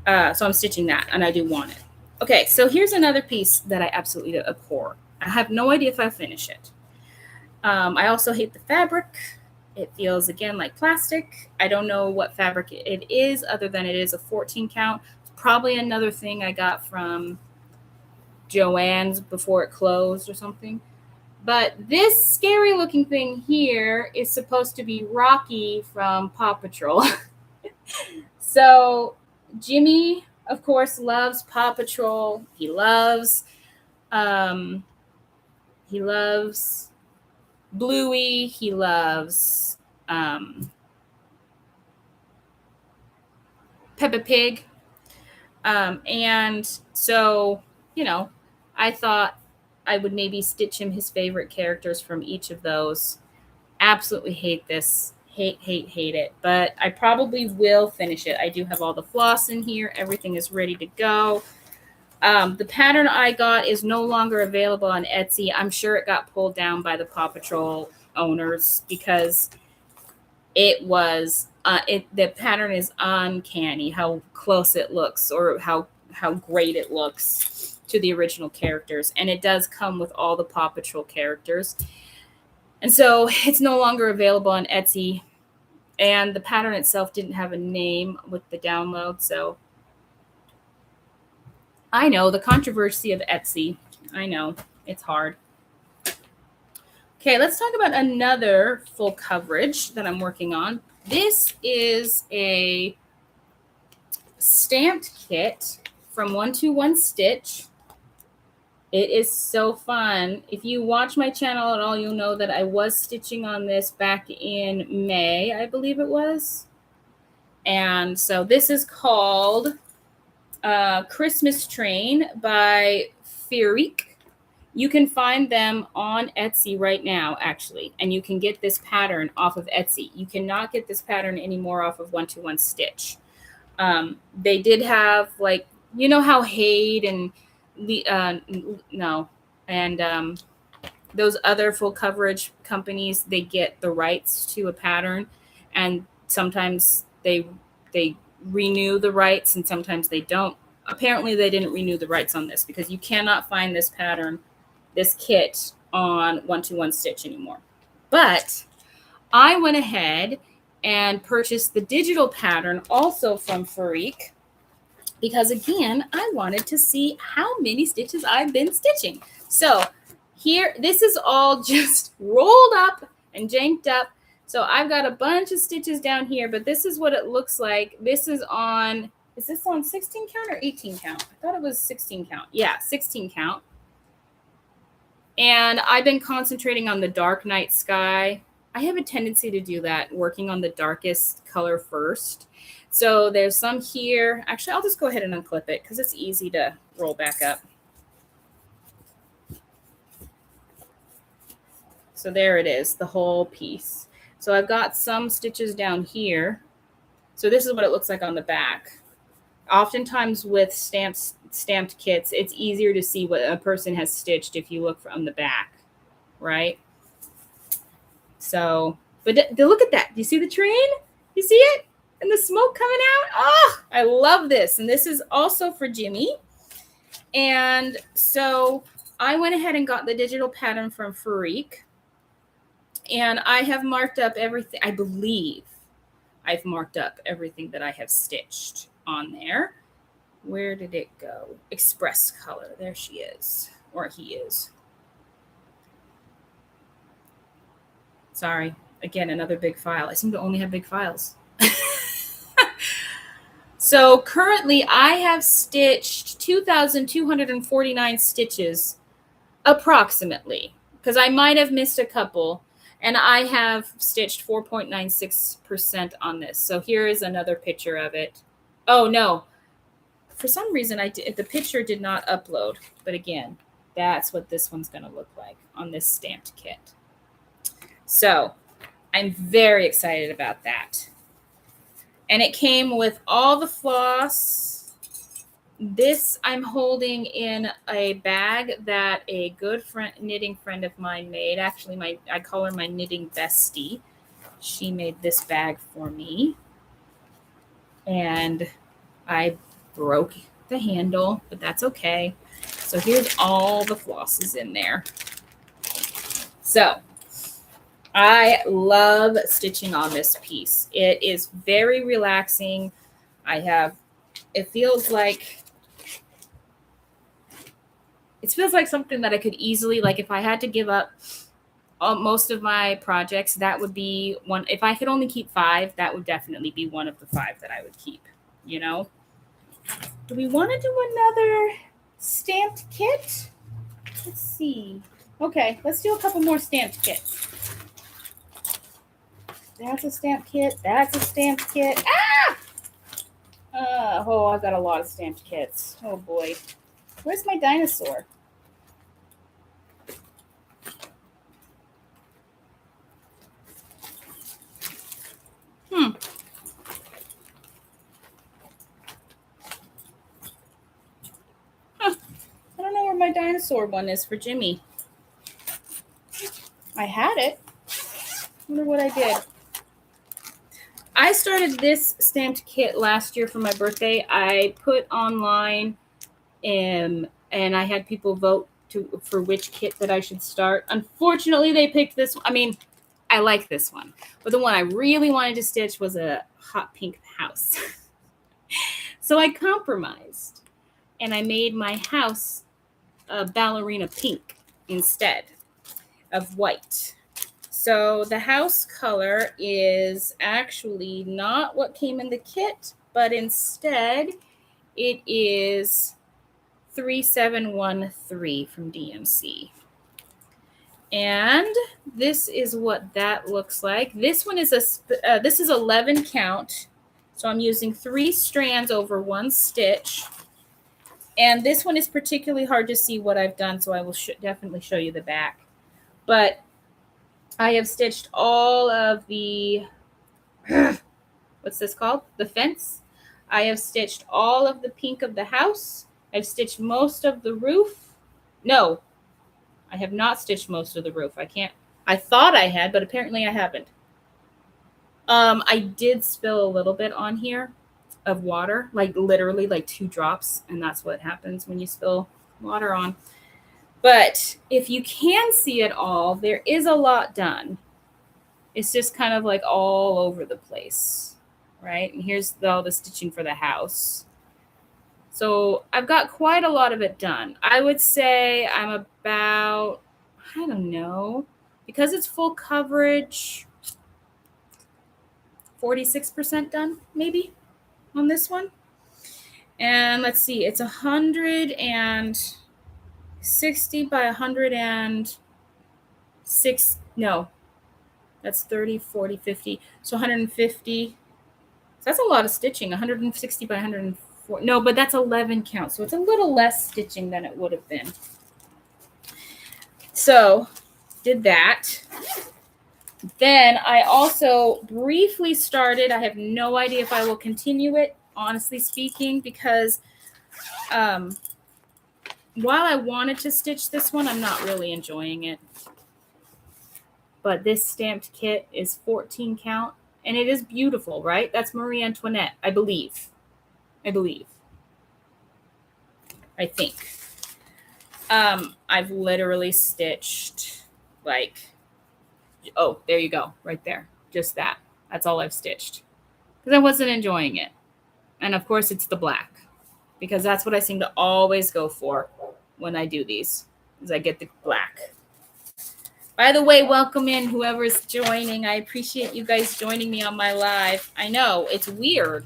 So I'm stitching that, and I do want it. Okay, so here's another piece that I absolutely abhor. I have no idea if I'll finish it. I also hate the fabric. It feels, again, like plastic. I don't know what fabric it is, other than it is a 14 count. It's probably another thing I got from Joann's before it closed or something. But this scary looking thing here is supposed to be Rocky from Paw Patrol. So Jimmy, of course, loves Paw Patrol. He loves Bluey. He loves Peppa Pig. And so, you know, I thought I would maybe stitch him his favorite characters from each of those. Absolutely hate this. Hate it. But I probably will finish it. I do have all the floss in here. Everything is ready to go. The pattern I got is no longer available on Etsy. I'm sure it got pulled down by the Paw Patrol owners because it was the pattern is uncanny how close it looks, or how great it looks to the original characters. And it does come with all the Paw Patrol characters. And so it's no longer available on Etsy. And the pattern itself didn't have a name with the download. So I know the controversy of Etsy. I know it's hard. Okay, let's talk about another full coverage that I'm working on. This is a stamped kit from 121 Stitch. It is so fun. If you watch my channel at all, you'll know that I was stitching on this back in May, I believe it was. And so this is called Christmas Train by Firik. You can find them on Etsy right now, actually, and you can get this pattern off of Etsy. You cannot get this pattern anymore off of 121 Stitch. They did have, like, you know how Haid and those other full coverage companies, they get the rights to a pattern, and sometimes they renew the rights and sometimes they don't. Apparently they didn't renew the rights on this, because you cannot find this pattern, this kit, on 121 Stitch anymore. But I went ahead and purchased the digital pattern also from Firik, because again, I wanted to see how many stitches I've been stitching. So here, this is all just rolled up and janked up. So I've got a bunch of stitches down here, but this is what it looks like. This is on, is this on 16 count or 18 count? I thought it was 16 count. Yeah, 16 count. And I've been concentrating on the dark night sky. I have a tendency to do that, working on the darkest color first. So there's some here. Actually, I'll just go ahead and unclip it because it's easy to roll back up. So there it is, the whole piece. So I've got some stitches down here. So this is what it looks like on the back. Oftentimes with stamped kits, it's easier to see what a person has stitched if you look from the back, right? So, but look at that. Do you see the train? You see it? And the smoke coming out? Oh, I love this. And this is also for Jimmy. And so I went ahead and got the digital pattern from Firik. And I have marked up everything. I believe I've marked up everything that I have stitched on there. Where did it go? Express color. There she is. Or he is. Sorry. Again, another big file. I seem to only have big files. So currently I have stitched 2,249 stitches approximately, because I might have missed a couple, and I have stitched 4.96% on this. So here is another picture of it. Oh no, for some reason the picture did not upload, but again, that's what this one's going to look like on this stamped kit. So I'm very excited about that. And it came with all the floss. This I'm holding in a bag that a good knitting friend of mine made. Actually, I call her my knitting bestie. She made this bag for me. And I broke the handle, but that's okay. So here's all the flosses in there. So I love stitching on this piece. It is very relaxing. It feels like something that I could easily, like if I had to give up most of my projects, that would be one. If I could only keep 5, that would definitely be one of the 5 that I would keep, you know? Do we want to do another stamped kit? Let's see. Okay, let's do a couple more stamped kits. That's a stamped kit. That's a stamped kit. Ah! Oh, I've got a lot of stamped kits. Oh, boy. Where's my dinosaur? I don't know where my dinosaur one is for Jimmy. I had it. I wonder what I did. I started this stamped kit last year for my birthday. I put online and I had people vote for which kit that I should start. Unfortunately, they picked this. I mean, I like this one, but the one I really wanted to stitch was a hot pink house. So I compromised and I made my house a ballerina pink instead of white. So the house color is actually not what came in the kit, but instead it is 3713 from DMC. And this is what that looks like. This one is this is 11 count. So I'm using 3 strands over 1 stitch. And this one is particularly hard to see what I've done, so I will definitely show you the back. But I have stitched all of the, what's this called? The fence. I have stitched all of the pink of the house. I've stitched most of the roof. No, I have not stitched most of the roof. I thought I had, but apparently I haven't. I did spill a little bit on here of water, like literally like 2 drops. And that's what happens when you spill water on. But if you can see it all, there is a lot done. It's just kind of like all over the place, right? And here's all the stitching for the house. So I've got quite a lot of it done. I would say I'm about, I don't know, because it's full coverage, 46% done maybe on this one. And let's see, it's 160 by 106. No, that's 30, 40, 50. So 150. So that's a lot of stitching. 160 by 104. No, but that's 11 count. So it's a little less stitching than it would have been. So did that. Then I also briefly started. I have no idea if I will continue it, honestly speaking, because while I wanted to stitch this one, I'm not really enjoying it. But this stamped kit is 14 count, and it is beautiful, right? That's Marie Antoinette, I believe. I think. I've literally stitched like, oh, there you go, right there. Just that. That's all I've stitched because I wasn't enjoying it. And of course it's the black because that's what I seem to always go for when I do these, is I get the black. By the way, welcome in whoever's joining. I appreciate you guys joining me on my live. I know it's weird.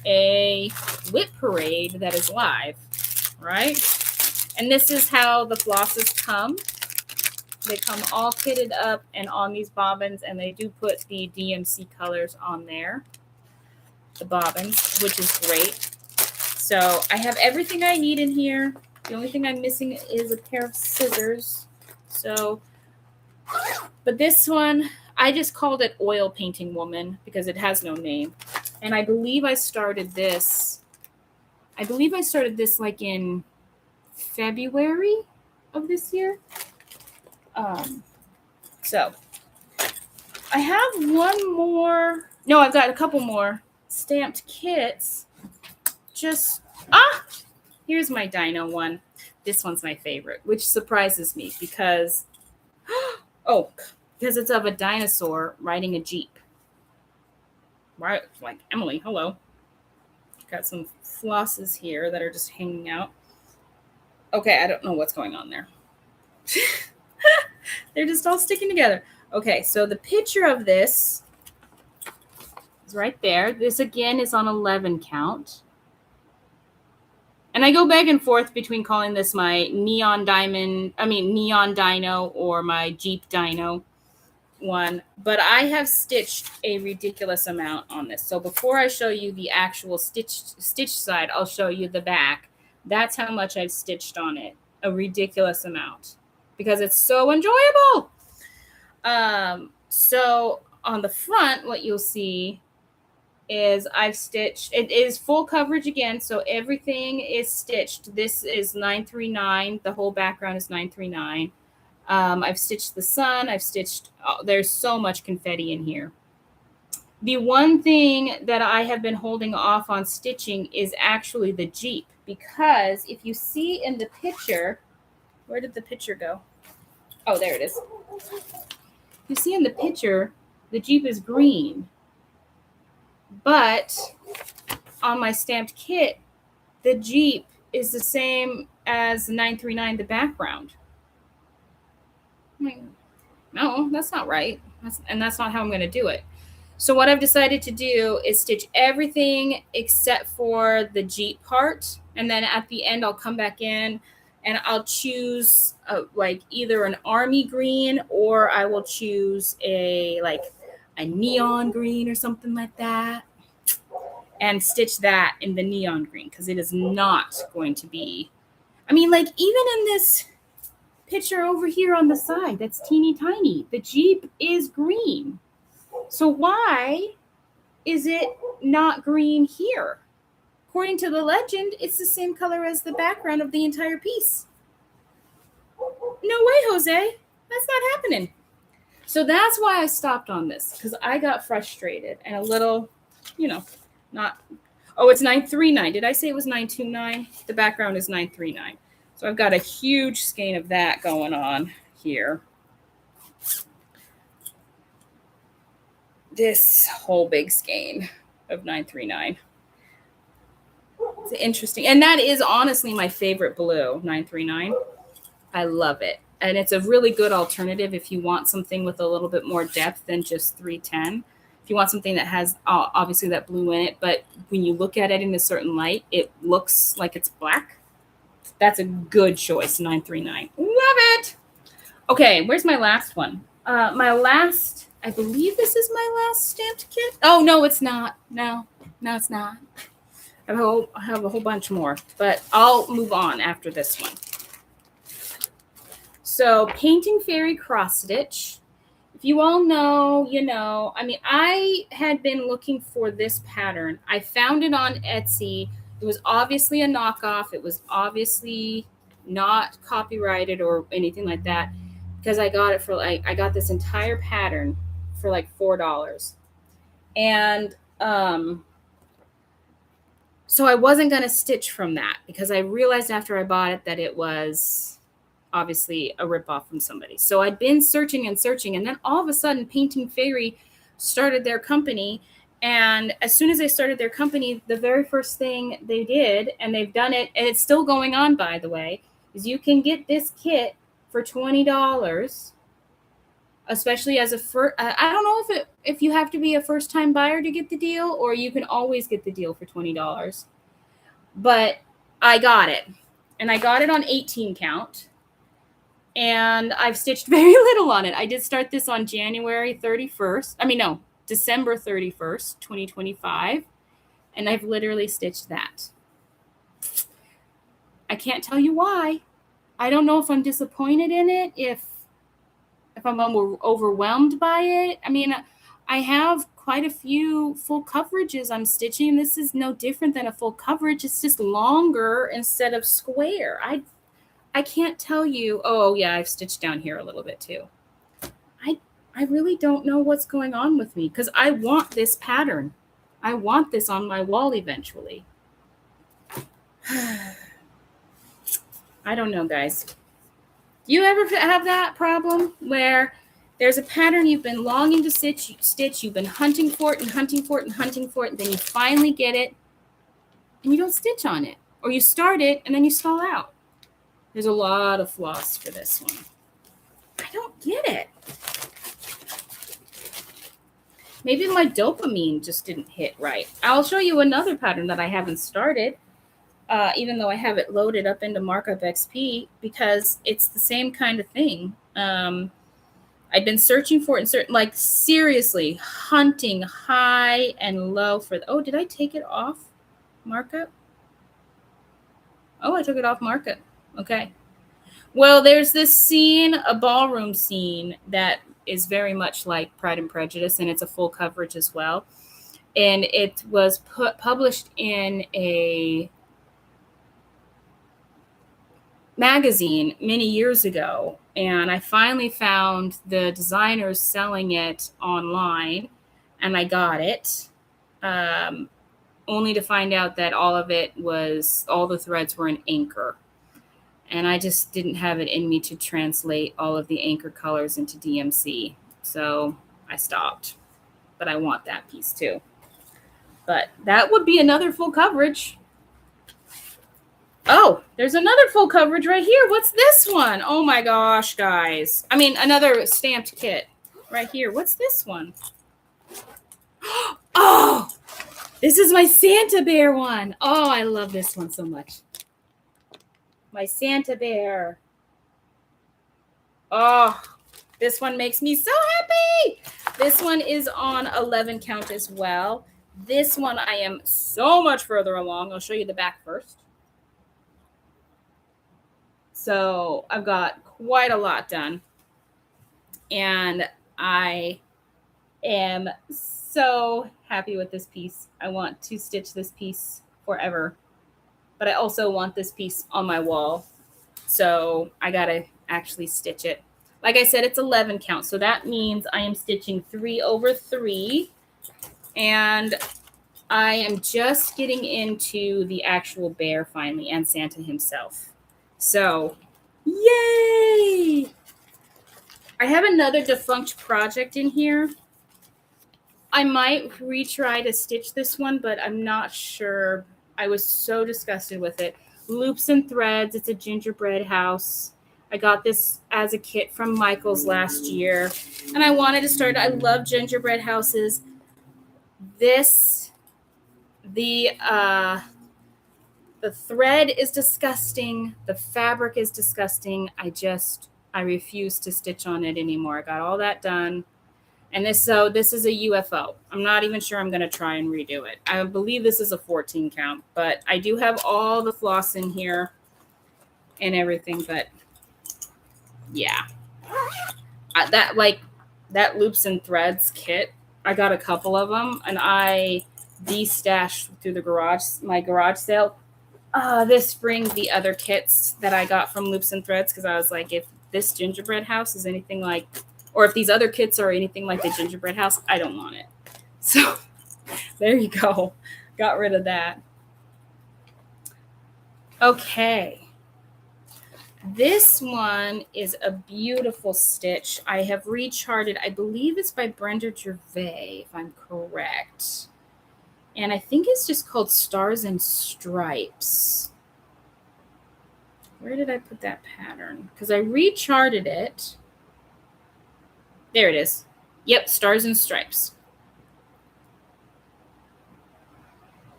A WIP Parade that is live, right? And this is how the flosses come. They come all kitted up and on these bobbins, and they do put the DMC colors on there, the bobbins, which is great. So I have everything I need in here. The only thing I'm missing is a pair of scissors. So, but this one, I just called it Oil Painting Woman because it has no name. And I believe I started this. Like in February of this year. So I have one more. No, I've got a couple more stamped kits. Here's my dino one. This one's my favorite, which surprises me because, because it's of a dinosaur riding a Jeep. Right? Like, Emily, hello. Got some flosses here that are just hanging out. Okay, I don't know what's going on there. They're just all sticking together. Okay, so the picture of this is right there. This again is on 11 count. And I go back and forth between calling this my neon dino or my Jeep dino one. But I have stitched a ridiculous amount on this. So before I show you the actual stitch side, I'll show you the back. That's how much I've stitched on it. A ridiculous amount. Because it's so enjoyable. So on the front, what you'll see is I've stitched, it is full coverage again, so everything is stitched. This is 939. The whole background is 939. I've stitched the sun. I've stitched, there's so much confetti in here. The one thing that I have been holding off on stitching is actually the Jeep, because if you see in the picture, where did the picture go? Oh, there it is. You see in the picture, the Jeep is green, but on my stamped kit, the Jeep is the same as 939, the background. No, that's not right. That's not how I'm going to do it. So what I've decided to do is stitch everything except for the Jeep part. And then at the end, I'll come back in and I'll choose like either an army green, or I will choose a neon green or something like that, and stitch that in the neon green, because it is not going to be, I mean, like even in this picture over here on the side, that's teeny tiny, the Jeep is green. So why is it not green here? According to the legend, it's the same color as the background of the entire piece. No way, Jose. That's not happening. So that's why I stopped on this, because I got frustrated and a little, not. Oh, it's 939. Did I say it was 929? The background is 939. So I've got a huge skein of that going on here. This whole big skein of 939. It's interesting. And that is honestly my favorite blue, 939. I love it. And it's a really good alternative if you want something with a little bit more depth than just 310. If you want something that has obviously that blue in it, but when you look at it in a certain light, it looks like it's black. That's a good choice, 939. Love it. Okay, where's my last one? I believe this is my last stamped kit. Oh, no, it's not. No, it's not. I have a whole bunch more, but I'll move on after this one. So Painting Fairy Cross Stitch. If you all know, you know. I mean, I had been looking for this pattern. I found it on Etsy. It was obviously a knockoff. It was obviously not copyrighted or anything like that, because I got it for I got this entire pattern for like $4. And so I wasn't going to stitch from that, because I realized after I bought it that it was obviously a ripoff from somebody. So I'd been searching, and then all of a sudden Painting Fairy started their company. And as soon as they started their company, the very first thing they did, and they've done it, and it's still going on, by the way, is you can get this kit for $20, especially as I don't know if you have to be a first-time buyer to get the deal, or you can always get the deal for $20. But I got it, and I got it on 18 count. And I've stitched very little on it. I did start this on December 31st, 2025. And I've literally stitched that. I can't tell you why. I don't know if I'm disappointed in it, if I'm overwhelmed by it. I mean, I have quite a few full coverages I'm stitching. This is no different than a full coverage. It's just longer instead of square. I can't tell you. Oh, yeah, I've stitched down here a little bit too. I really don't know what's going on with me, because I want this pattern. I want this on my wall eventually. I don't know, guys. Do you ever have that problem where there's a pattern you've been longing to stitch, you've been hunting for it, and then you finally get it, and you don't stitch on it? Or you start it, and then you stall out? There's a lot of floss for this one. I don't get it. Maybe my dopamine just didn't hit right. I'll show you another pattern that I haven't started, even though I have it loaded up into Markup XP, because it's the same kind of thing. I've been searching for it, seriously, hunting high and low for oh, did I take it off Markup? Oh, I took it off Markup. Okay. Well, there's this scene, a ballroom scene, that is very much like Pride and Prejudice, and it's a full coverage as well. And it was published in a magazine many years ago. And I finally found the designers selling it online. and I got it, only to find out that all the threads were an anchor. And I just didn't have it in me to translate all of the anchor colors into DMC. So I stopped. But I want that piece too. But that would be another full coverage. Oh, there's another full coverage right here. What's this one? Oh my gosh, guys. I mean, another stamped kit right here. What's this one? Oh, this is my Santa Bear one. Oh, I love this one so much. My Santa Bear. Oh, this one makes me so happy. This one is on 11 count as well. This one I am so much further along. I'll show you the back first. So I've got quite a lot done. And I am so happy with this piece. I want to stitch this piece forever. But I also want this piece on my wall. So I got to actually stitch it. Like I said, it's 11 count. So that means I am stitching 3 over 3. And I am just getting into the actual bear finally and Santa himself. So, yay! I have another defunct project in here. I might retry to stitch this one, but I'm not sure. I was so disgusted with it. Loops and Threads. It's a gingerbread house. I got this as a kit from Michael's last year. And I wanted to start. I love gingerbread houses. The thread is disgusting. The fabric is disgusting. I refuse to stitch on it anymore. I got all that done. And this is a UFO. I'm not even sure I'm going to try and redo it. I believe this is a 14 count, but I do have all the floss in here and everything. But yeah, that Loops and Threads kit, I got a couple of them and I de-stashed through my garage sale this spring the other kits that I got from Loops and Threads, because I was like, if this gingerbread house is anything like, or if these other kits are anything like the gingerbread house, I don't want it. So there you go. Got rid of that. Okay. This one is a beautiful stitch. I have recharted. I believe it's by Brenda Gervais, if I'm correct. And I think it's just called Stars and Stripes. Where did I put that pattern? Because I recharted it. There it is. Yep, Stars and Stripes.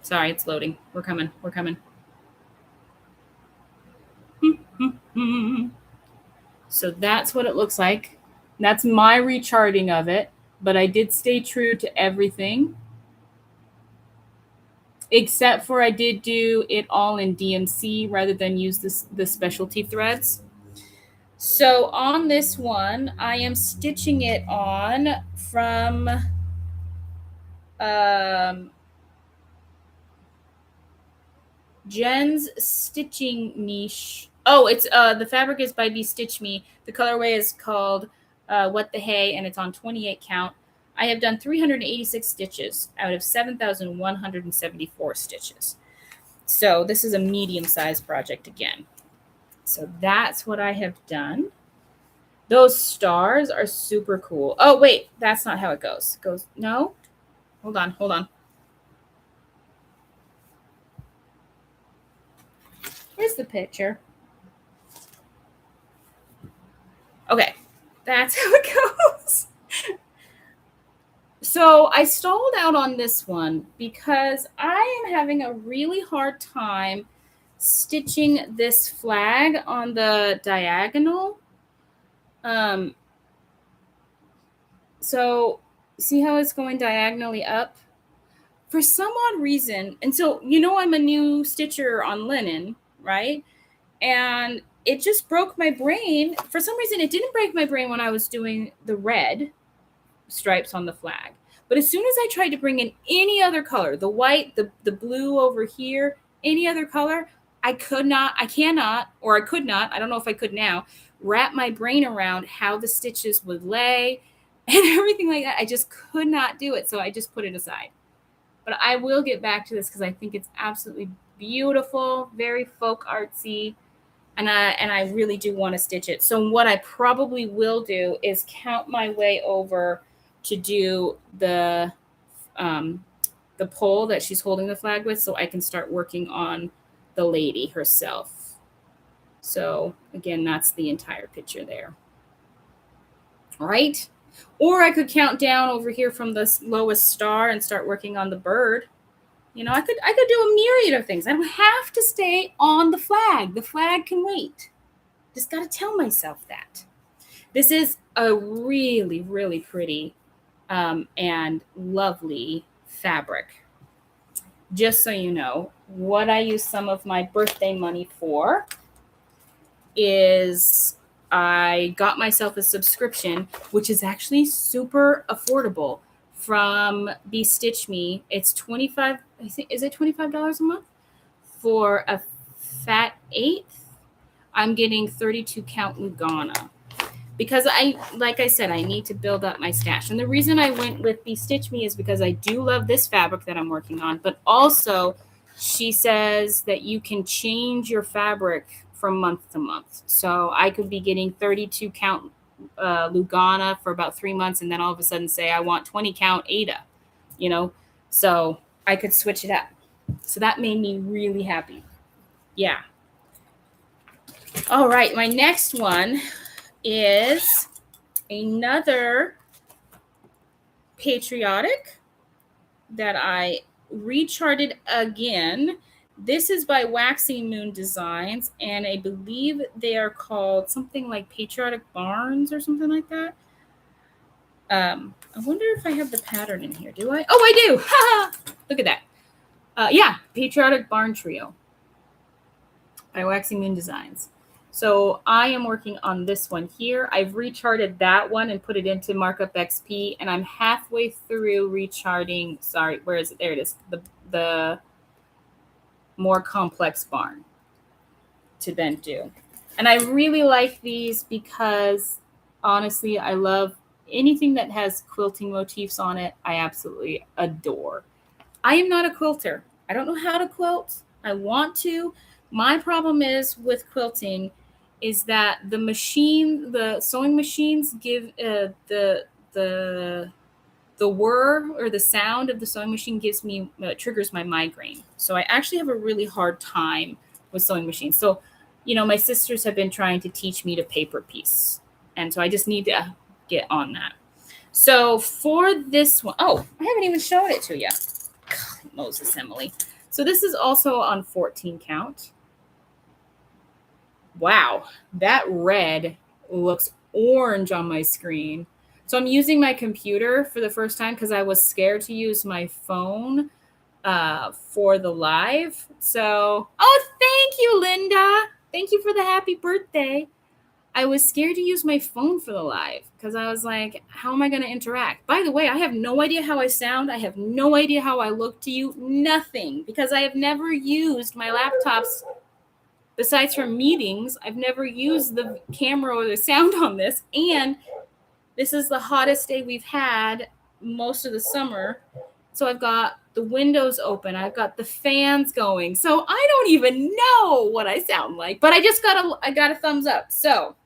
Sorry, it's loading. We're coming. We're coming. So that's what it looks like. That's my recharting of it. But I did stay true to everything. Except for I did do it all in DMC rather than use the specialty threads. So on this one, I am stitching it on from Jen's Stitching Niche. Oh, it's the fabric is by Be Stitch Me. The colorway is called What the Hay, and it's on 28 count. I have done 386 stitches out of 7,174 stitches. So this is a medium-sized project again. So that's what I have done. Those stars are super cool. Oh, wait, that's not how it goes. It goes, no? Hold on, hold on. Here's the picture. Okay, that's how it goes. So I stalled out on this one because I am having a really hard time stitching this flag on the diagonal. So see how it's going diagonally up? For some odd reason, and so I'm a new stitcher on linen, right? And it just broke my brain. For some reason, it didn't break my brain when I was doing the red stripes on the flag. But as soon as I tried to bring in any other color, the white, the blue over here, any other color, I could not, I don't know if I could now, wrap my brain around how the stitches would lay and everything like that. I just could not do it. So I just put it aside. But I will get back to this because I think it's absolutely beautiful, very folk artsy. And I really do want to stitch it. So what I probably will do is count my way over to do the pole that she's holding the flag with, so I can start working on the lady herself. So again, that's the entire picture there. All right. Or I could count down over here from the lowest star and start working on the bird. You know, I could do a myriad of things. I don't have to stay on the flag. The flag can wait. Just got to tell myself that. This is a really, really pretty and lovely fabric. Just so you know, what I use some of my birthday money for is I got myself a subscription, which is actually super affordable, from Be Stitch Me. It's $25. I think, is it $25 a month for a fat eighth? I'm getting 32 count Lugana because like I said, I need to build up my stash. And the reason I went with Be Stitch Me is because I do love this fabric that I'm working on, but also she says that you can change your fabric from month to month. So I could be getting 32 count Lugana for about 3 months, and then all of a sudden say I want 20 count Ada, you know, so I could switch it up. So that made me really happy. Yeah. All right, my next one is another patriotic that I recharted again. This is by Waxing Moon Designs, and I believe they are called something like Patriotic Barns or something like that. I wonder if I have the pattern in here. Do I? Oh, I do. Look at that. Yeah, Patriotic Barn Trio by Waxing Moon Designs. So I am working on this one here. I've recharted that one and put it into Markup XP, and I'm halfway through recharting. Sorry, where is it? There it is. The more complex barn to then do. And I really like these because honestly, I love anything that has quilting motifs on it. I absolutely adore. I am not a quilter. I don't know how to quilt. I want to. My problem is with quilting is that the sewing machines give the whir or the sound of the sewing machine triggers my migraine. So I actually have a really hard time with sewing machines. So, you know, my sisters have been trying to teach me to paper piece. And so I just need to get on that. So for this one, oh, I haven't even shown it to you. God, Moses, Emily. So this is also on 14 count. Wow, that red looks orange on my screen. So I'm using my computer for the first time because I was scared to use my phone for the live. So, oh, thank you, Linda. Thank you for the happy birthday. I was scared to use my phone for the live because I was like, how am I going to interact? By the way, I have no idea how I sound. I have no idea how I look to you. Nothing, because I have never used my laptops. Besides for meetings, I've never used the camera or the sound on this. And this is the hottest day we've had most of the summer. So I've got the windows open. I've got the fans going. So I don't even know what I sound like. But I got a thumbs up. So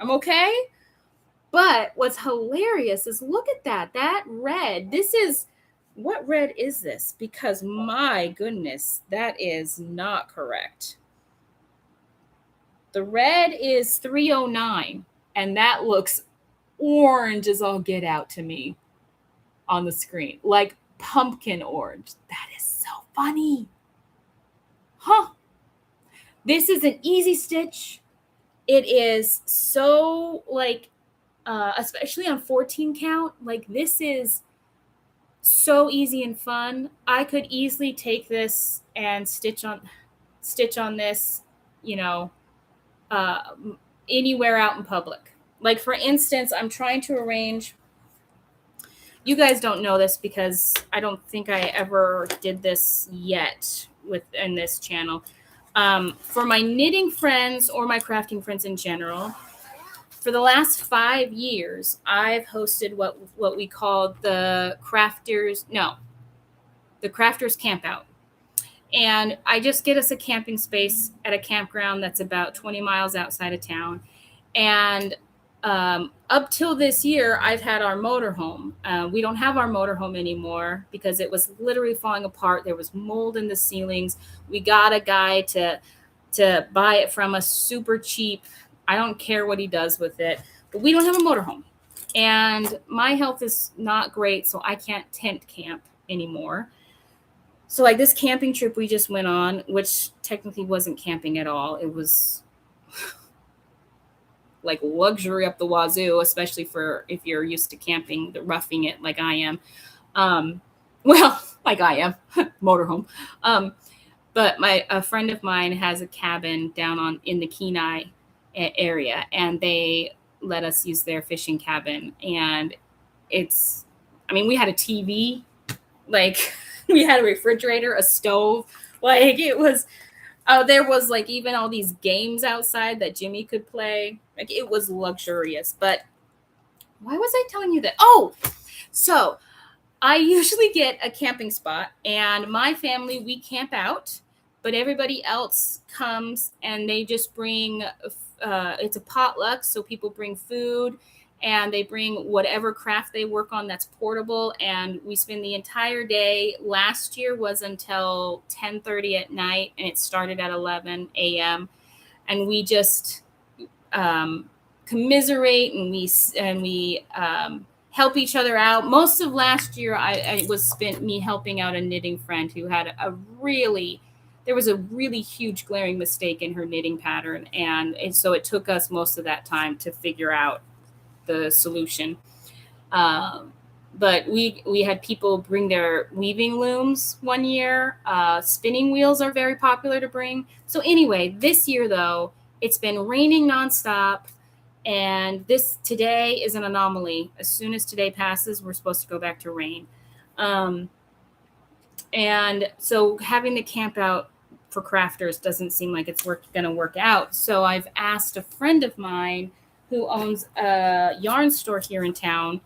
I'm okay. But what's hilarious is look at that. That red. What red is this? Because my goodness, that is not correct. The red is 309, and that looks orange as all get out to me on the screen, like pumpkin orange. That is so funny. Huh. This is an easy stitch. It is so like, especially on 14 count, like this is so easy and fun. I could easily take this and stitch on this, you know, anywhere out in public. Like for instance, I'm trying to arrange, you guys don't know this because I don't think I ever did this yet in this channel. For my knitting friends or my crafting friends in general, for the last 5 years, I've hosted what we call the Crafters Campout. And I just get us a camping space at a campground that's about 20 miles outside of town. And up till this year, I've had our motorhome. We don't have our motorhome anymore because it was literally falling apart. There was mold in the ceilings. We got a guy to buy it from us super cheap. I don't care what he does with it, but we don't have a motorhome. And my health is not great, so I can't tent camp anymore. So like this camping trip we just went on, which technically wasn't camping at all. It was like luxury up the wazoo, especially for if you're used to camping, the roughing it like I am. Well, like I am, motorhome. But a friend of mine has a cabin down in the Kenai area, and they let us use their fishing cabin. And we had a TV, like we had a refrigerator, a stove, like it was. There was like even all these games outside that Jimmy could play. Like it was luxurious. But why was I telling you that? Oh, so I usually get a camping spot, and my family, we camp out, but everybody else comes and they just bring, it's a potluck. So people bring food and they bring whatever craft they work on that's portable. And we spend the entire day. Last year was until 10:30 at night, and it started at 11 a.m. And we just commiserate and we help each other out. Most of last year, I was spent me helping out a knitting friend who had there was a really huge glaring mistake in her knitting pattern. And so it took us most of that time to figure out the solution. But we had people bring their weaving looms one year. Spinning wheels are very popular to bring. So anyway, this year though, it's been raining nonstop, and today is an anomaly. As soon as today passes, we're supposed to go back to rain. And so having the camp out for crafters doesn't seem like it's going to work out. So I've asked a friend of mine who owns a yarn store here in town,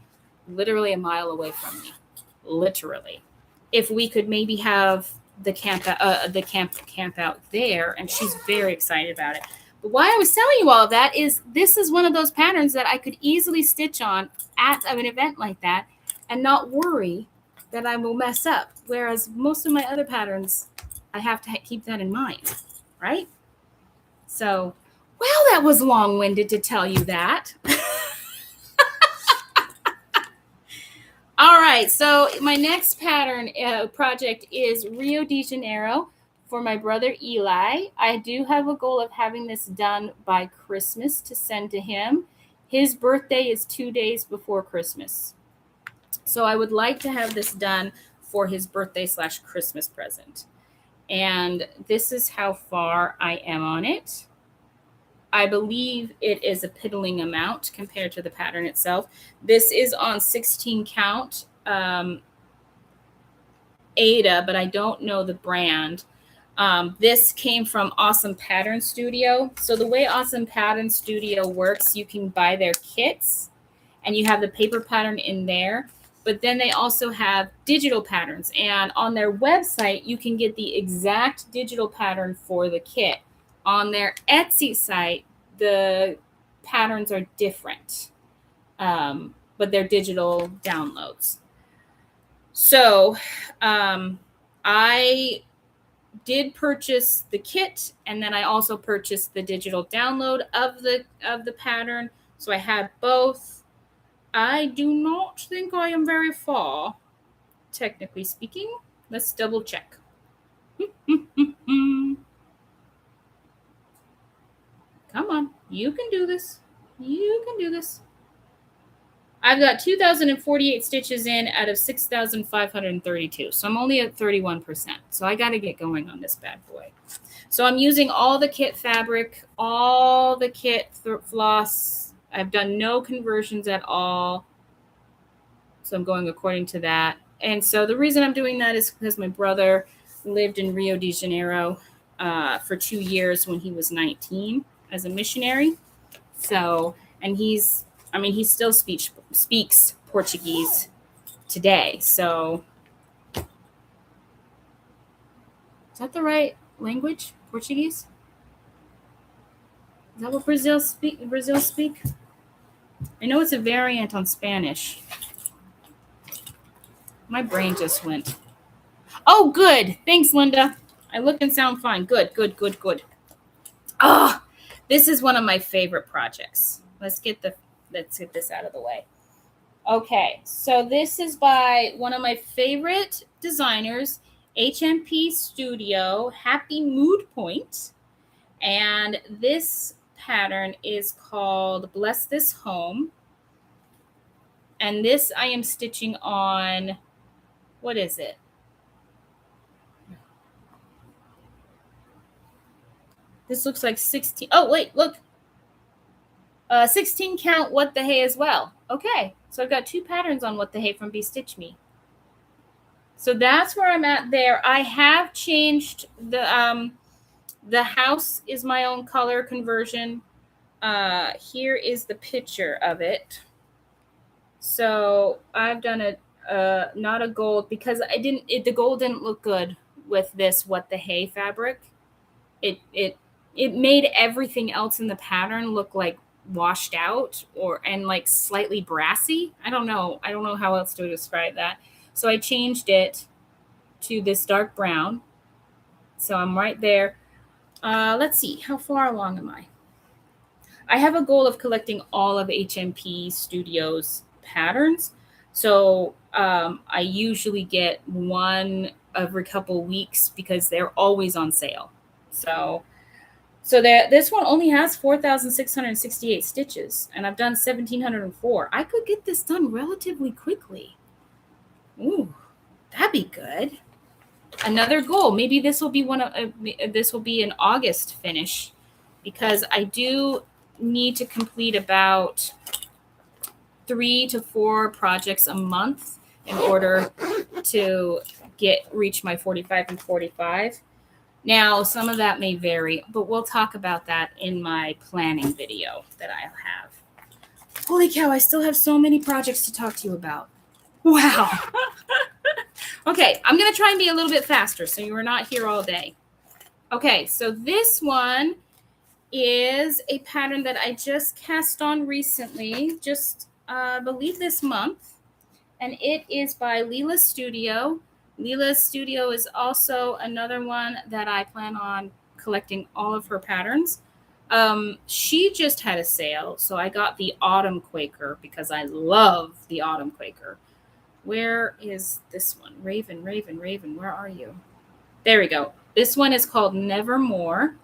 literally a mile away from me, literally, if we could maybe have the camp out there. And she's very excited about it. But why I was telling you all of that is this is one of those patterns that I could easily stitch on at an event like that and not worry that I will mess up. Whereas most of my other patterns, I have to keep that in mind, right? So, well, that was long-winded to tell you that. All right, so my next pattern project is Rio de Janeiro for my brother Eli. I do have a goal of having this done by Christmas to send to him. His birthday is 2 days before Christmas. So I would like to have this done for his birthday / Christmas present. And this is how far I am on it. I believe it is a piddling amount compared to the pattern itself. This is on 16 count Ada, but I don't know the brand. This came from Awesome Pattern Studio. So the way Awesome Pattern Studio works, you can buy their kits and you have the paper pattern in there. But then they also have digital patterns. And on their website, you can get the exact digital pattern for the kit. On their Etsy site, the patterns are different, but they're digital downloads. So I did purchase the kit, and then I also purchased the digital download of the pattern. So I had both. I do not think I am very far, technically speaking. Let's double check. Come on, you can do this. You can do this. I've got 2,048 stitches in out of 6,532. So I'm only at 31%. So I got to get going on this bad boy. So I'm using all the kit fabric, all the kit floss. I've done no conversions at all. So I'm going according to that. And so the reason I'm doing that is because my brother lived in Rio de Janeiro for 2 years when he was 19 as a missionary. So, And he still speaks Portuguese today. So is that the right language? Portuguese? Is that what Brazil speak? I know it's a variant on Spanish. My brain just went. Oh, good. Thanks, Linda. I look and sound fine. Good. Oh, this is one of my favorite projects. Let's get this out of the way. Okay, so this is by one of my favorite designers, HMP Studio, Happy Mood Point. And this pattern is called Bless This Home. And this I am stitching on, what is it? This looks like 16. Oh, wait, look. 16 count What the Hay as well. Okay, so I've got 2 patterns on What the Hay from Be Stitch Me. So that's where I'm at there. I have changed the house is my own color conversion. Here is the picture of it. So I've done not a gold because the gold didn't look good with this What the Hay fabric. It made everything else in the pattern look like washed out and like slightly brassy. I don't know how else to describe that. So I changed it to this dark brown. So I'm right there. Let's see, how far along am I? I have a goal of collecting all of HMP Studios patterns. So I usually get one every couple weeks because they're always on sale. So this one only has 4,668 stitches, and I've done 1,704. I could get this done relatively quickly. Ooh, that'd be good. Another goal. Maybe this will be an August finish, because I do need to complete about 3 to 4 projects a month in order to reach my 45 and 45. Now, some of that may vary, but we'll talk about that in my planning video that I'll have. Holy cow, I still have so many projects to talk to you about. Wow. Okay, I'm going to try and be a little bit faster so you are not here all day. Okay, so this one is a pattern that I just cast on recently, I believe this month, and it is by Leela Studio. Leela Studio is also another one that I plan on collecting all of her patterns. She just had a sale, so I got the Autumn Quaker because I love the Autumn Quaker. Where is this one? Raven, where are you? There we go. This one is called Nevermore,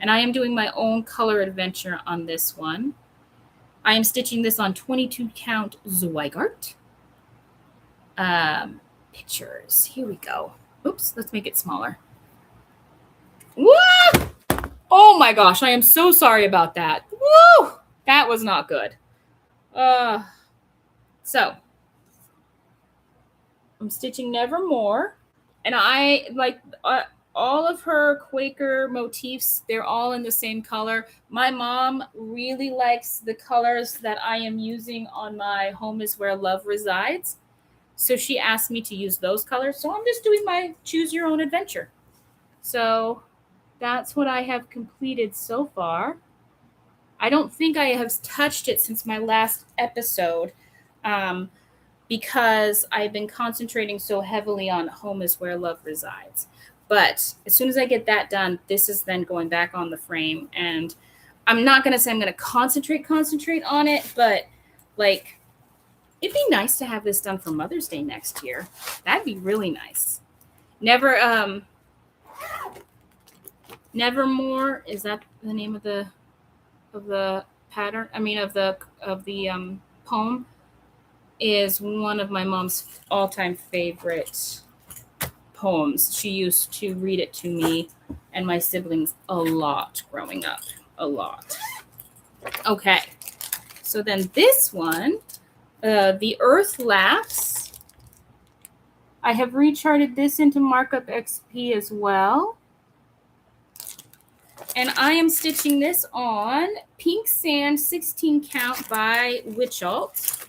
and I am doing my own color adventure on this one. I am stitching this on 22 count Zweigart. Pictures. Here we go. Oops, let's make it smaller. Woo! Oh my gosh, I am so sorry about that. Woo! That was not good. So I'm stitching Nevermore, and I like all of her Quaker motifs. They're all in the same color. My mom really likes the colors that I am using on my Home is Where Love Resides. So she asked me to use those colors. So I'm just doing my choose your own adventure. So that's what I have completed so far. I don't think I have touched it since my last episode because I've been concentrating so heavily on Home is Where Love Resides. But as soon as I get that done, this is then going back on the frame. And I'm not going to say I'm going to concentrate on it, but like, it'd be nice to have this done for Mother's Day next year. That'd be really nice. Nevermore, is that the name of the pattern? I mean, of the poem, is one of my mom's all-time favorite poems. She used to read it to me and my siblings a lot growing up. A lot. Okay. So then this one, The Earth Laughs. I have recharted this into Markup XP as well. And I am stitching this on Pink Sand 16 count by Witchalt.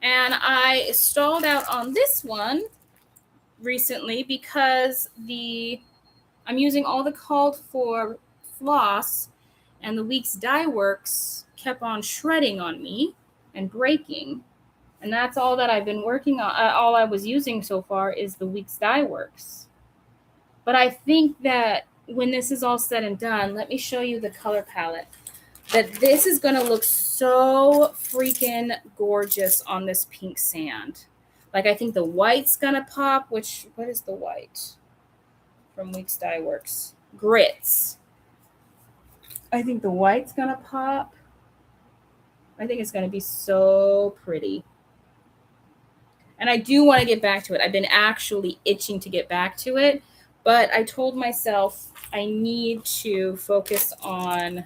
And I stalled out on this one recently because I'm using all the called for floss, and the Weeks Dye Works kept on shredding on me and breaking. And that's all that I've been working on. All I was using so far is the Weeks Dye Works. But I think that when this is all said and done, let me show you the color palette. That this is going to look so freaking gorgeous on this pink sand. Like, I think the white's going to pop. What is the white from Weeks Dye Works? Grits. I think the white's going to pop. I think it's going to be so pretty. And I do want to get back to it. I've been actually itching to get back to it. But I told myself I need to focus on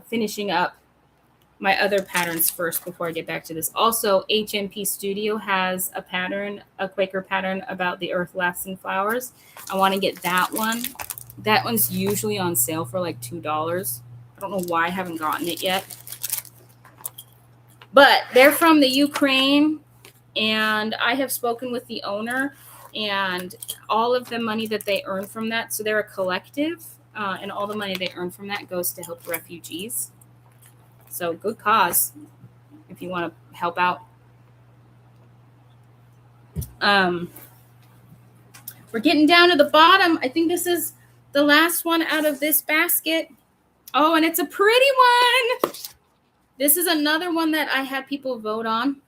finishing up my other patterns first before I get back to this. Also, HMP Studio has a pattern, a Quaker pattern about the earth lasting flowers. I want to get that one. That one's usually on sale for like $2. I don't know why I haven't gotten it yet. But they're from the Ukraine, and I have spoken with the owner, and all of the money that they earn from that, so they're a collective, and all the money they earn from that goes to help refugees. So good cause if you want to help out. We're getting down to the bottom. I think this is the last one out of this basket. Oh, and it's a pretty one. This is another one that I had people vote on.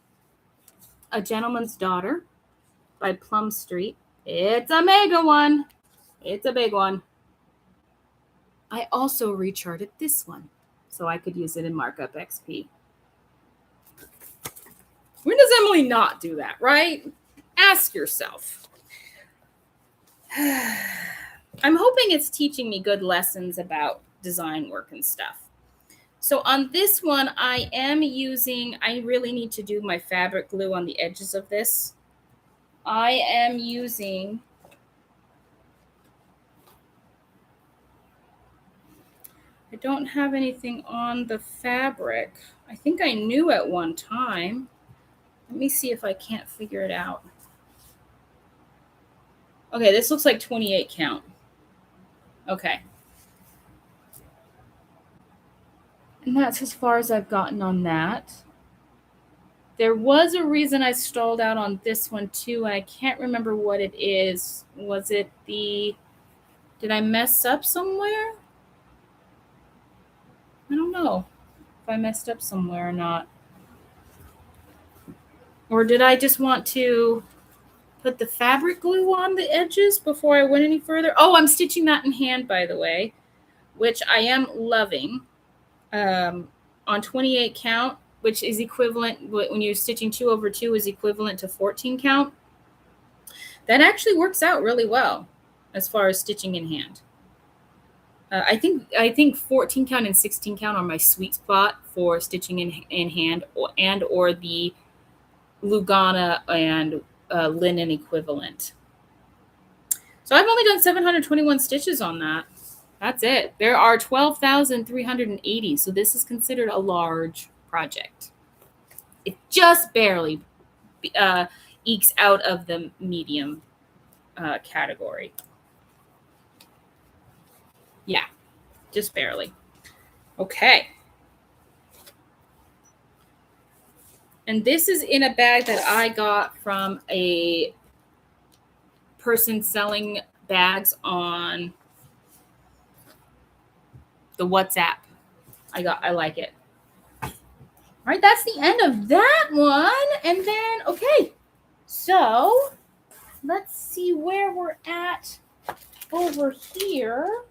A Gentleman's Daughter by Plum Street. It's a mega one. It's a big one. I also recharted this one so I could use it in Markup XP. When does Emily not do that, right? Ask yourself. I'm hoping it's teaching me good lessons about design work and stuff. So on this one, I really need to do my fabric glue on the edges of this. I am using I don't have anything on the fabric. I think I knew at one time. Let me see if I can't figure it out. Okay, this looks like 28 count. Okay. And that's as far as I've gotten on that. There was a reason I stalled out on this one too, and I can't remember what it is. Was it did I mess up somewhere? I don't know if I messed up somewhere or not. Or did I just want to put the fabric glue on the edges before I went any further? Oh, I'm stitching that in hand, by the way, which I am loving. On 28 count, which is equivalent, when you're stitching 2/2 is equivalent to 14 count. That actually works out really well as far as stitching in hand. I think 14 count and 16 count are my sweet spot for stitching in hand, or the Lugana and linen equivalent. So I've only done 721 stitches on that. That's it. There are 12,380. So this is considered a large project. It just barely ekes out of the medium category. Yeah, just barely. Okay. And this is in a bag that I got from a person selling bags on the WhatsApp. I like it. All right, that's the end of that one. And then, okay, so let's see where we're at over here.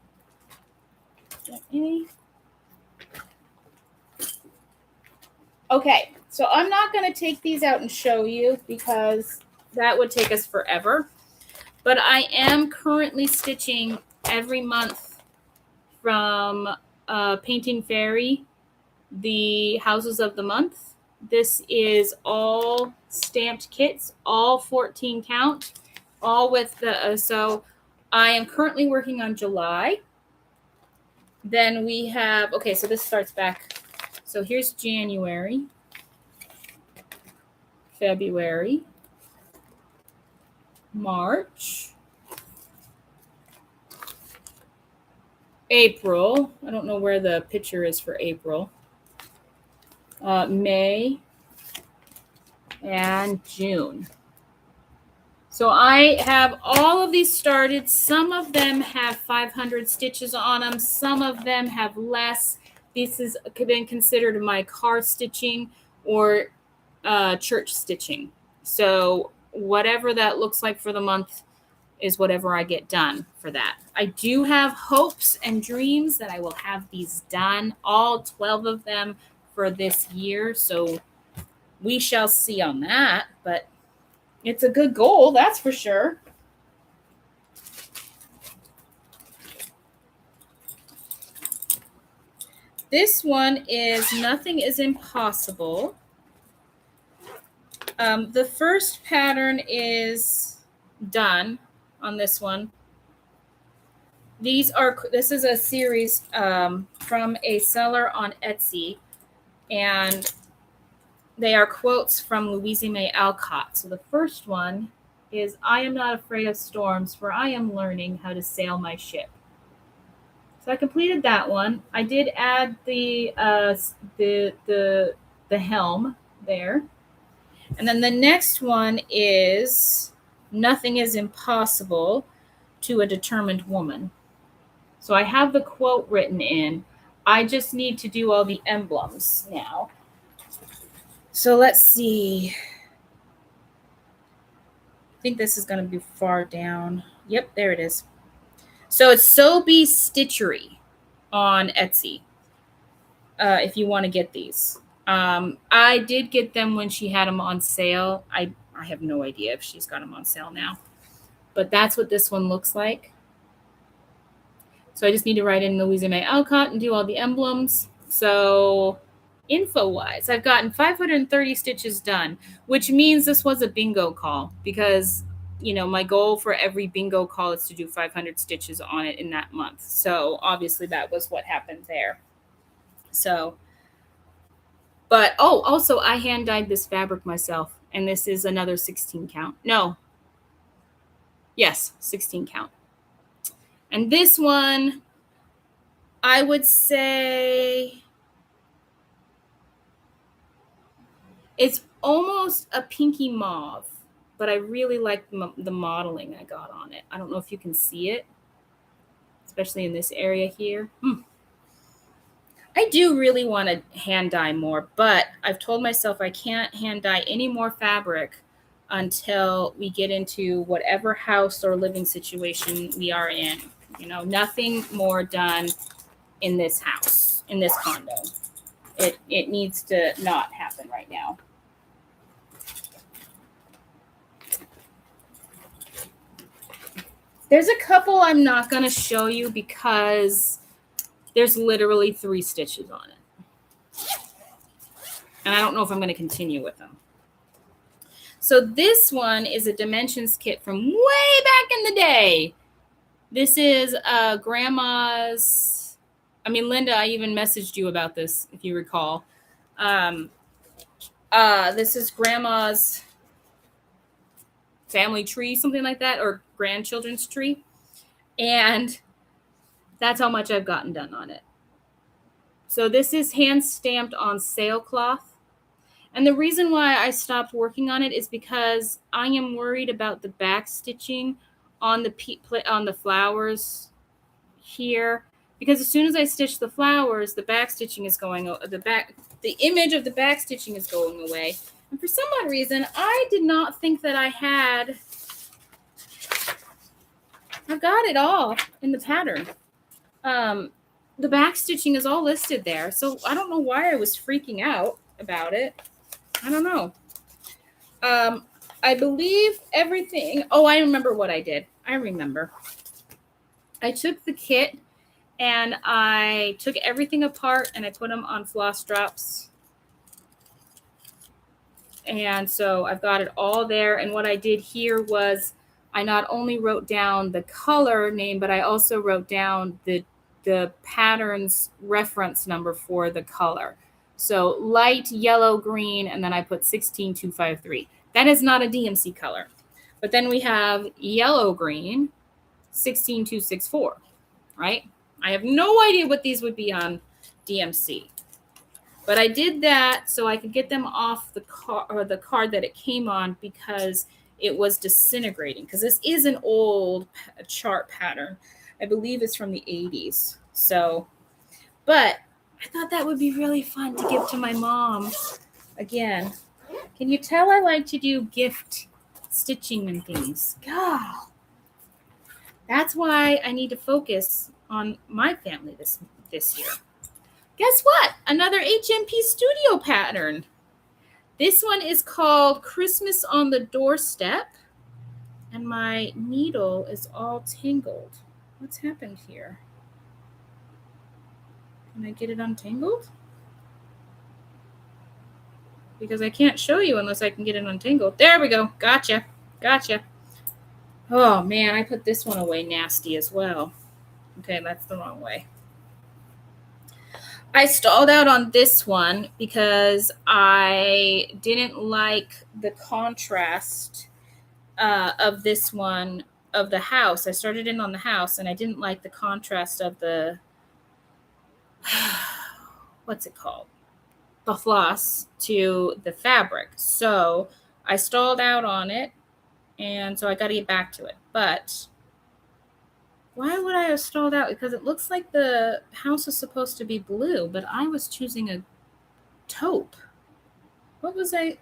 Okay, so I'm not going to take these out and show you because that would take us forever. But I am currently stitching every month from Painting Fairy, the Houses of the Month. This is all stamped kits, all 14 count, all with the, so I am currently working on July. Then we have, okay, so this starts back. So here's January, February, March, April. I don't know where the picture is for April. May, and June. So I have all of these started. Some of them have 500 stitches on them. Some of them have less. This has been considered my car stitching or church stitching. So whatever that looks like for the month is whatever I get done for that. I do have hopes and dreams that I will have these done, all 12 of them for this year. So we shall see on that, but it's a good goal, that's for sure. This one is Nothing is Impossible. The first pattern is done on this one. This is a series from a seller on Etsy, and they are quotes from Louisa May Alcott. So the first one is, I am not afraid of storms, for I am learning how to sail my ship. So I completed that one. I did add the helm there. And then the next one is Nothing is Impossible to a Determined Woman. So I have the quote written in. I just need to do all the emblems now. So let's see. I think this is going to be far down. Yep, there it is. So it's So Be Stitchery on Etsy if you want to get these. I did get them when she had them on sale. I have no idea if she's got them on sale now. But that's what this one looks like. So I just need to write in Louisa May Alcott and do all the emblems. So info-wise, I've gotten 530 stitches done, which means this was a bingo call because, you know, my goal for every bingo call is to do 500 stitches on it in that month. So obviously that was what happened there. So, but, oh, also I hand dyed this fabric myself, and this is another 16 count. No. Yes, 16 count. And this one, I would say it's almost a pinky mauve, but I really like the modeling I got on it. I don't know if you can see it, especially in this area here. I do really want to hand dye more, but I've told myself I can't hand dye any more fabric until we get into whatever house or living situation we are in. You know, nothing more done in this house, in this condo. It needs to not happen right now. There's a couple I'm not going to show you because there's literally 3 stitches on it. And I don't know if I'm going to continue with them. So this one is a dimensions kit from way back in the day. This is Grandma's, I mean, Linda, I even messaged you about this, if you recall. This is Grandma's family tree, something like that, or grandchildren's tree. And that's how much I've gotten done on it. So this is hand stamped on sailcloth. And the reason why I stopped working on it is because I am worried about the back stitching on the flowers here. Because as soon as I stitch the flowers, the back stitching is going, the image of the back stitching is going away. And for some odd reason, I did not think that I got it all in the pattern. The back stitching is all listed there. So I don't know why I was freaking out about it. I don't know. I believe everything. Oh, I remember what I did. I remember. I took the kit and I took everything apart and I put them on floss drops. And so I've got it all there. And what I did here was I not only wrote down the color name, but I also wrote down the pattern's reference number for the color. So light yellow green, and then I put 16253. That is not a DMC color. But then we have yellow green, 16264, right? I have no idea what these would be on DMC. But I did that so I could get them off the card that it came on, because it was disintegrating. Because this is an old chart pattern. I believe it's from the 80s. So, but I thought that would be really fun to give to my mom. Again, can you tell I like to do gift stitching and things? God, that's why I need to focus on my family this year. Guess what? Another HMP Studio pattern. This one is called Christmas on the Doorstep. And my needle is all tangled. What's happened here? Can I get it untangled? Because I can't show you unless I can get it untangled. There we go. Gotcha. Gotcha. Oh, man, I put this one away nasty as well. Okay, that's the wrong way. I stalled out on this one because I didn't like the contrast of this one, of the house. I started in on the house, and I didn't like the contrast of the, what's it called? The floss to the fabric. So I stalled out on it, and so I got to get back to it. But why would I have stalled out? Because it looks like the house is supposed to be blue, but I was choosing a taupe. What was I?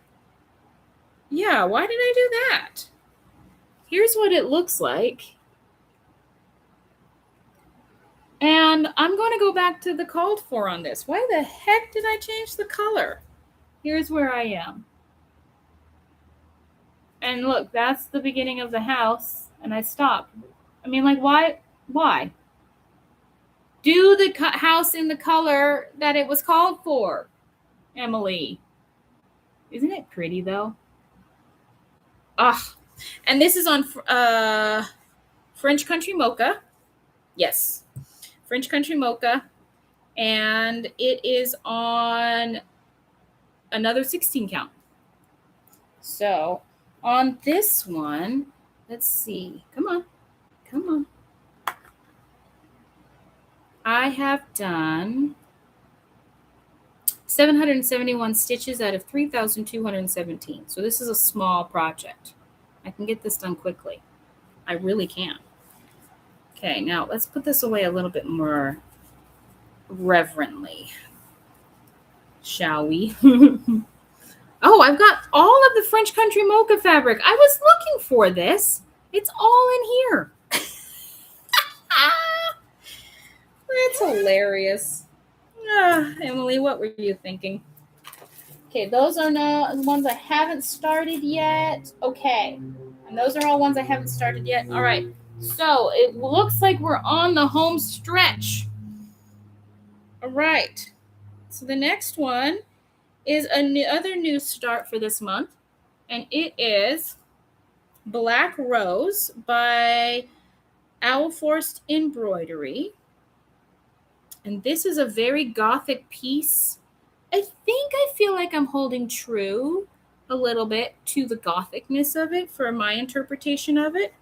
Yeah, why did I do that? Here's what it looks like. And I'm going to go back to the called for on this. Why the heck did I change the color? Here's where I am. And look, that's the beginning of the house, and I stopped. I mean, like, why? Why? Do the house in the color that it was called for, Emily. Isn't it pretty, though? Ah, and this is on French Country Mocha. Yes, French Country Mocha. And it is on another 16 count. So on this one, let's see. Come on. Come on. I have done 771 stitches out of 3,217. So this is a small project. I can get this done quickly. I really can. Okay, now let's put this away a little bit more reverently, shall we? Oh, I've got all of the French Country Mocha fabric. I was looking for this. It's all in here. That's hilarious. Emily, what were you thinking? Okay, those are not ones I haven't started yet. Okay, and those are all ones I haven't started yet. All right, so it looks like we're on the home stretch. All right, so the next one is another new start for this month, and it is Black Rose by Owl Forest Embroidery. And this is a very gothic piece. I feel like I'm holding true a little bit to the gothicness of it for my interpretation of it.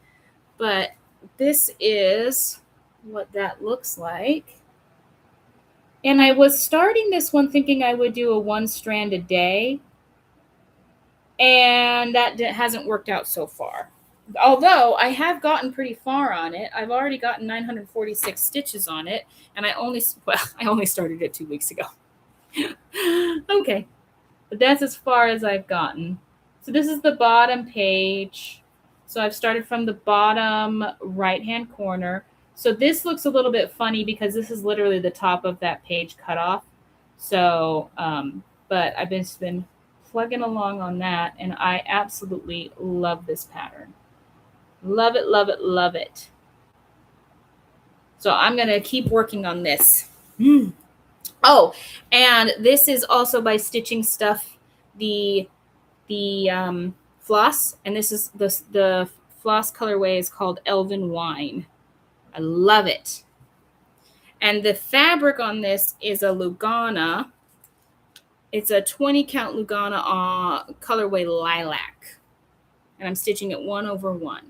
But this is what that looks like. And I was starting this one thinking I would do a 1 strand a day. And that hasn't worked out so far. Although I have gotten pretty far on it. I've already gotten 946 stitches on it. And I only started it 2 weeks ago. Okay. But that's as far as I've gotten. So this is the bottom page. So I've started from the bottom right-hand corner. So this looks a little bit funny because this is literally the top of that page cut off. So, but I've been plugging along on that, and I absolutely love this pattern. Love it, love it, love it. So I'm going to keep working on this. Oh, and this is also by Stitching Stuff, the floss, and this is the floss colorway is called Elven Wine. I love it. And the fabric on this is a Lugana. It's a 20 count Lugana colorway lilac. And I'm stitching it 1/1.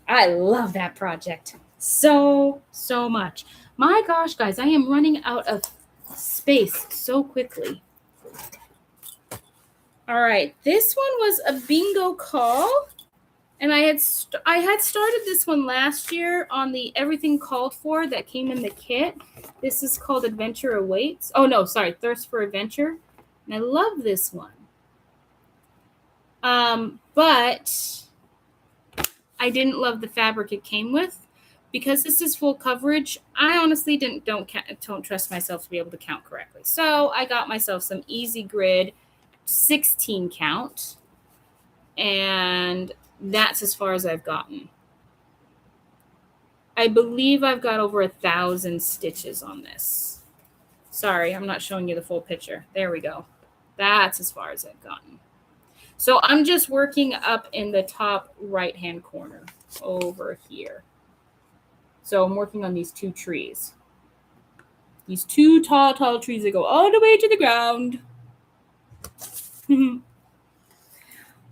I love that project so much. My gosh, guys, I am running out of space so quickly. All right, this one was a bingo call, and I had started this one last year on the Everything Called For that came in the kit. This is called Adventure Awaits. Oh no, sorry, Thirst for Adventure. And I love this one. But I didn't love the fabric it came with. Because this is full coverage, I honestly don't trust myself to be able to count correctly. So I got myself some Easy Grid 16 count, and that's as far as I've gotten. I believe I've got over 1,000 stitches on this. Sorry, I'm not showing you the full picture. There we go. That's as far as I've gotten. So I'm just working up in the top right-hand corner over here. So I'm working on these 2 trees. These 2 tall trees that go all the way to the ground.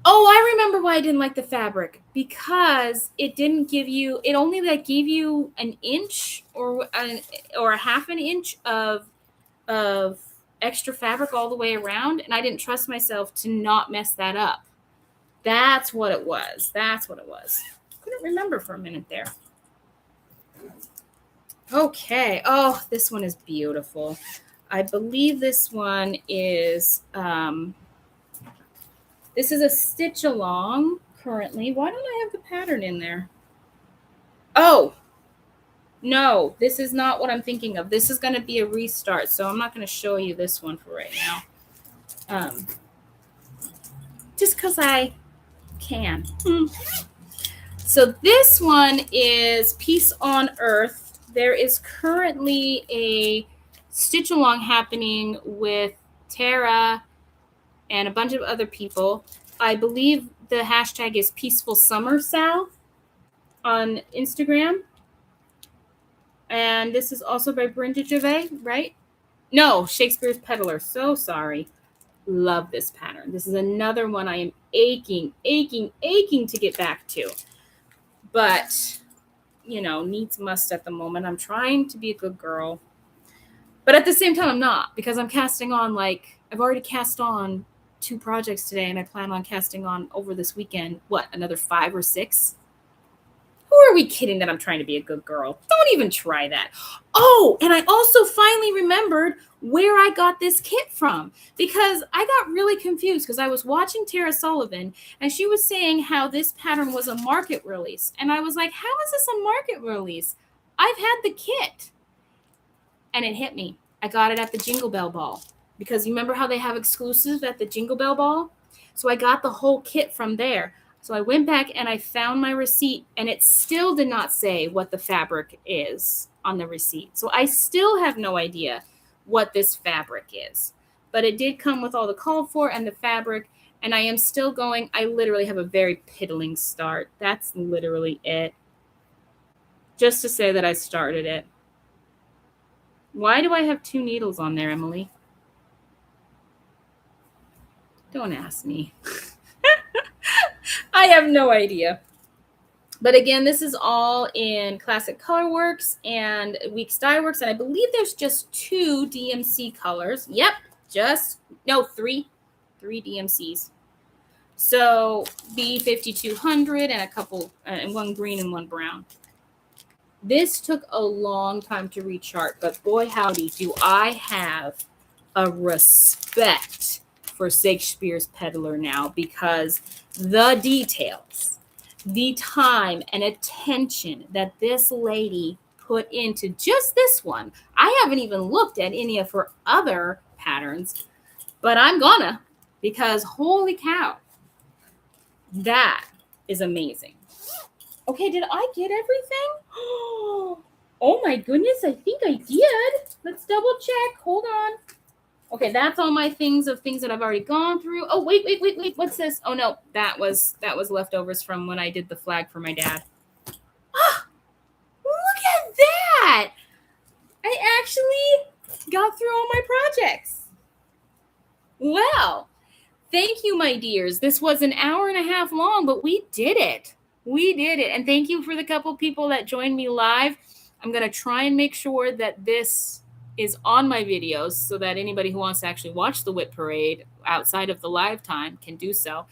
Oh, I remember why I didn't like the fabric. Because it didn't give you, it only like gave you an inch or a half an inch of extra fabric all the way around. And I didn't trust myself to not mess that up. That's what it was. That's what it was. Couldn't remember for a minute there. Okay. Oh, this one is beautiful. I believe this one is, this is a stitch along currently. Why don't I have the pattern in there? Oh, no, this is not what I'm thinking of. This is going to be a restart. So I'm not going to show you this one for right now. Just because I can. So this one is Peace on Earth. There is currently a stitch along happening with Tara and a bunch of other people. I believe the hashtag is Peaceful Summer Sal on Instagram. And this is also by Brenda Gervais, right? No, Shakespeare's Peddler. So sorry. Love this pattern. This is another one I am aching to get back to. But, you know, needs must at the moment. I'm trying to be a good girl. But at the same time, I'm not. Because I'm casting on, like, I've already cast on 2 projects today. And I plan on casting on over this weekend, what, another 5 or 6? Who are we kidding that I'm trying to be a good girl? Don't even try that. Oh, and I also finally remembered where I got this kit from, because I got really confused because I was watching Tara Sullivan and she was saying how this pattern was a market release. And I was like, how is this a market release? I've had the kit. And it hit me. I got it at the Jingle Bell Ball, because you remember how they have exclusive at the Jingle Bell Ball? So I got the whole kit from there. So I went back and I found my receipt, and it still did not say what the fabric is on the receipt. So I still have no idea what this fabric is. But it did come with all the called for and the fabric, and I am still going. I literally have a very piddling start. That's literally it. Just to say that I started it. Why do I have 2 needles on there, Emily? Don't ask me. I have no idea. But again, this is all in Classic Colorworks and Weeks Dye Works. And I believe there's just 2 DMC colors. Yep, 3 DMCs. So B5200 and a couple, and 1 green and 1 brown. This took a long time to rechart, but boy howdy, do I have a respect for Shakespeare's Peddler now, because the details, the time and attention that this lady put into just this one. I haven't even looked at any of her other patterns, but I'm gonna, because holy cow, that is amazing. Okay, did I get everything? Oh my goodness, I think I did. Let's double check. Hold on. Okay, that's all my things that I've already gone through. Oh, wait. What's this? Oh no, that was leftovers from when I did the flag for my dad. Ah, look at that! I actually got through all my projects. Well, thank you, my dears. This was an hour and a half long, but we did it. We did it. And thank you for the couple people that joined me live. I'm going to try and make sure that this is on my videos so that anybody who wants to actually watch the WIP Parade outside of the live time can do so.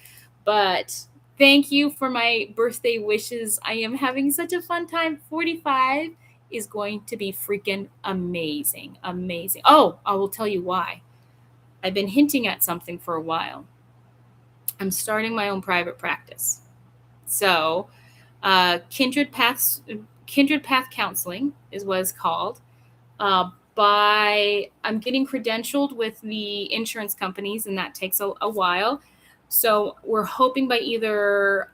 But thank you for my birthday wishes. I am having such a fun time. 45 is going to be freaking amazing. Amazing. Oh, I will tell you why. I've been hinting at something for a while. I'm starting my own private practice. So, Kindred Path Counseling is what it's called. I'm getting credentialed with the insurance companies, and that takes a while. So we're hoping by either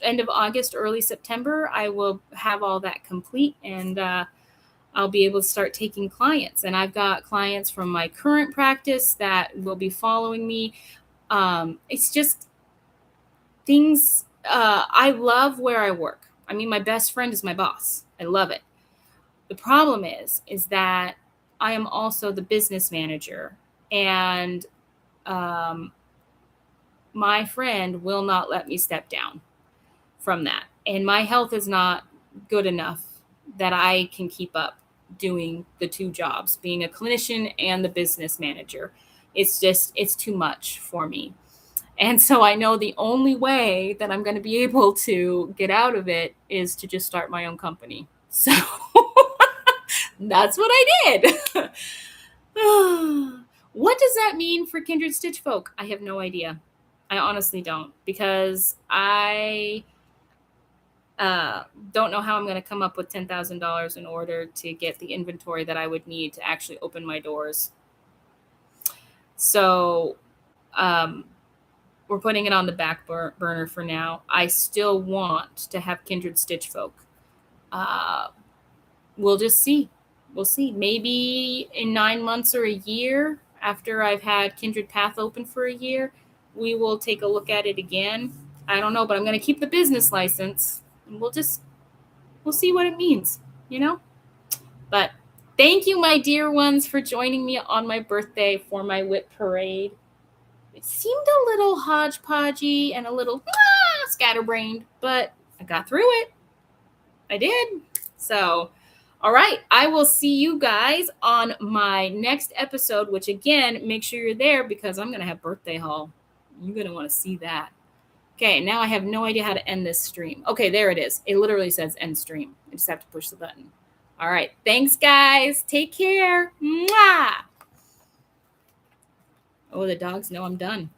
end of August, early September, I will have all that complete, and I'll be able to start taking clients. And I've got clients from my current practice that will be following me. It's just things. I love where I work. I mean, my best friend is my boss. I love it. The problem is that I am also the business manager, and my friend will not let me step down from that. And my health is not good enough that I can keep up doing the two jobs, being a clinician and the business manager. It's too much for me. And so I know the only way that I'm going to be able to get out of it is to just start my own company. So that's what I did. What does that mean for Kindred Stitch Folk? I have no idea. I honestly don't, because I don't know how I'm going to come up with $10,000 in order to get the inventory that I would need to actually open my doors. So we're putting it on the back burner for now. I still want to have Kindred Stitch Folk. We'll just see. We'll see. Maybe in 9 months or a year, after I've had Kindred Path open for a year, we will take a look at it again. I don't know, but I'm going to keep the business license, and we'll see what it means, you know? But thank you, my dear ones, for joining me on my birthday for my WIP Parade. It seemed a little hodgepodgey and a little scatterbrained, but I got through it. I did. So, all right. I will see you guys on my next episode, which again, make sure you're there because I'm going to have birthday haul. You're going to want to see that. Okay, now I have no idea how to end this stream. Okay, there it is. It literally says end stream. I just have to push the button. All right. Thanks, guys. Take care. Mwah! Oh, the dogs know I'm done.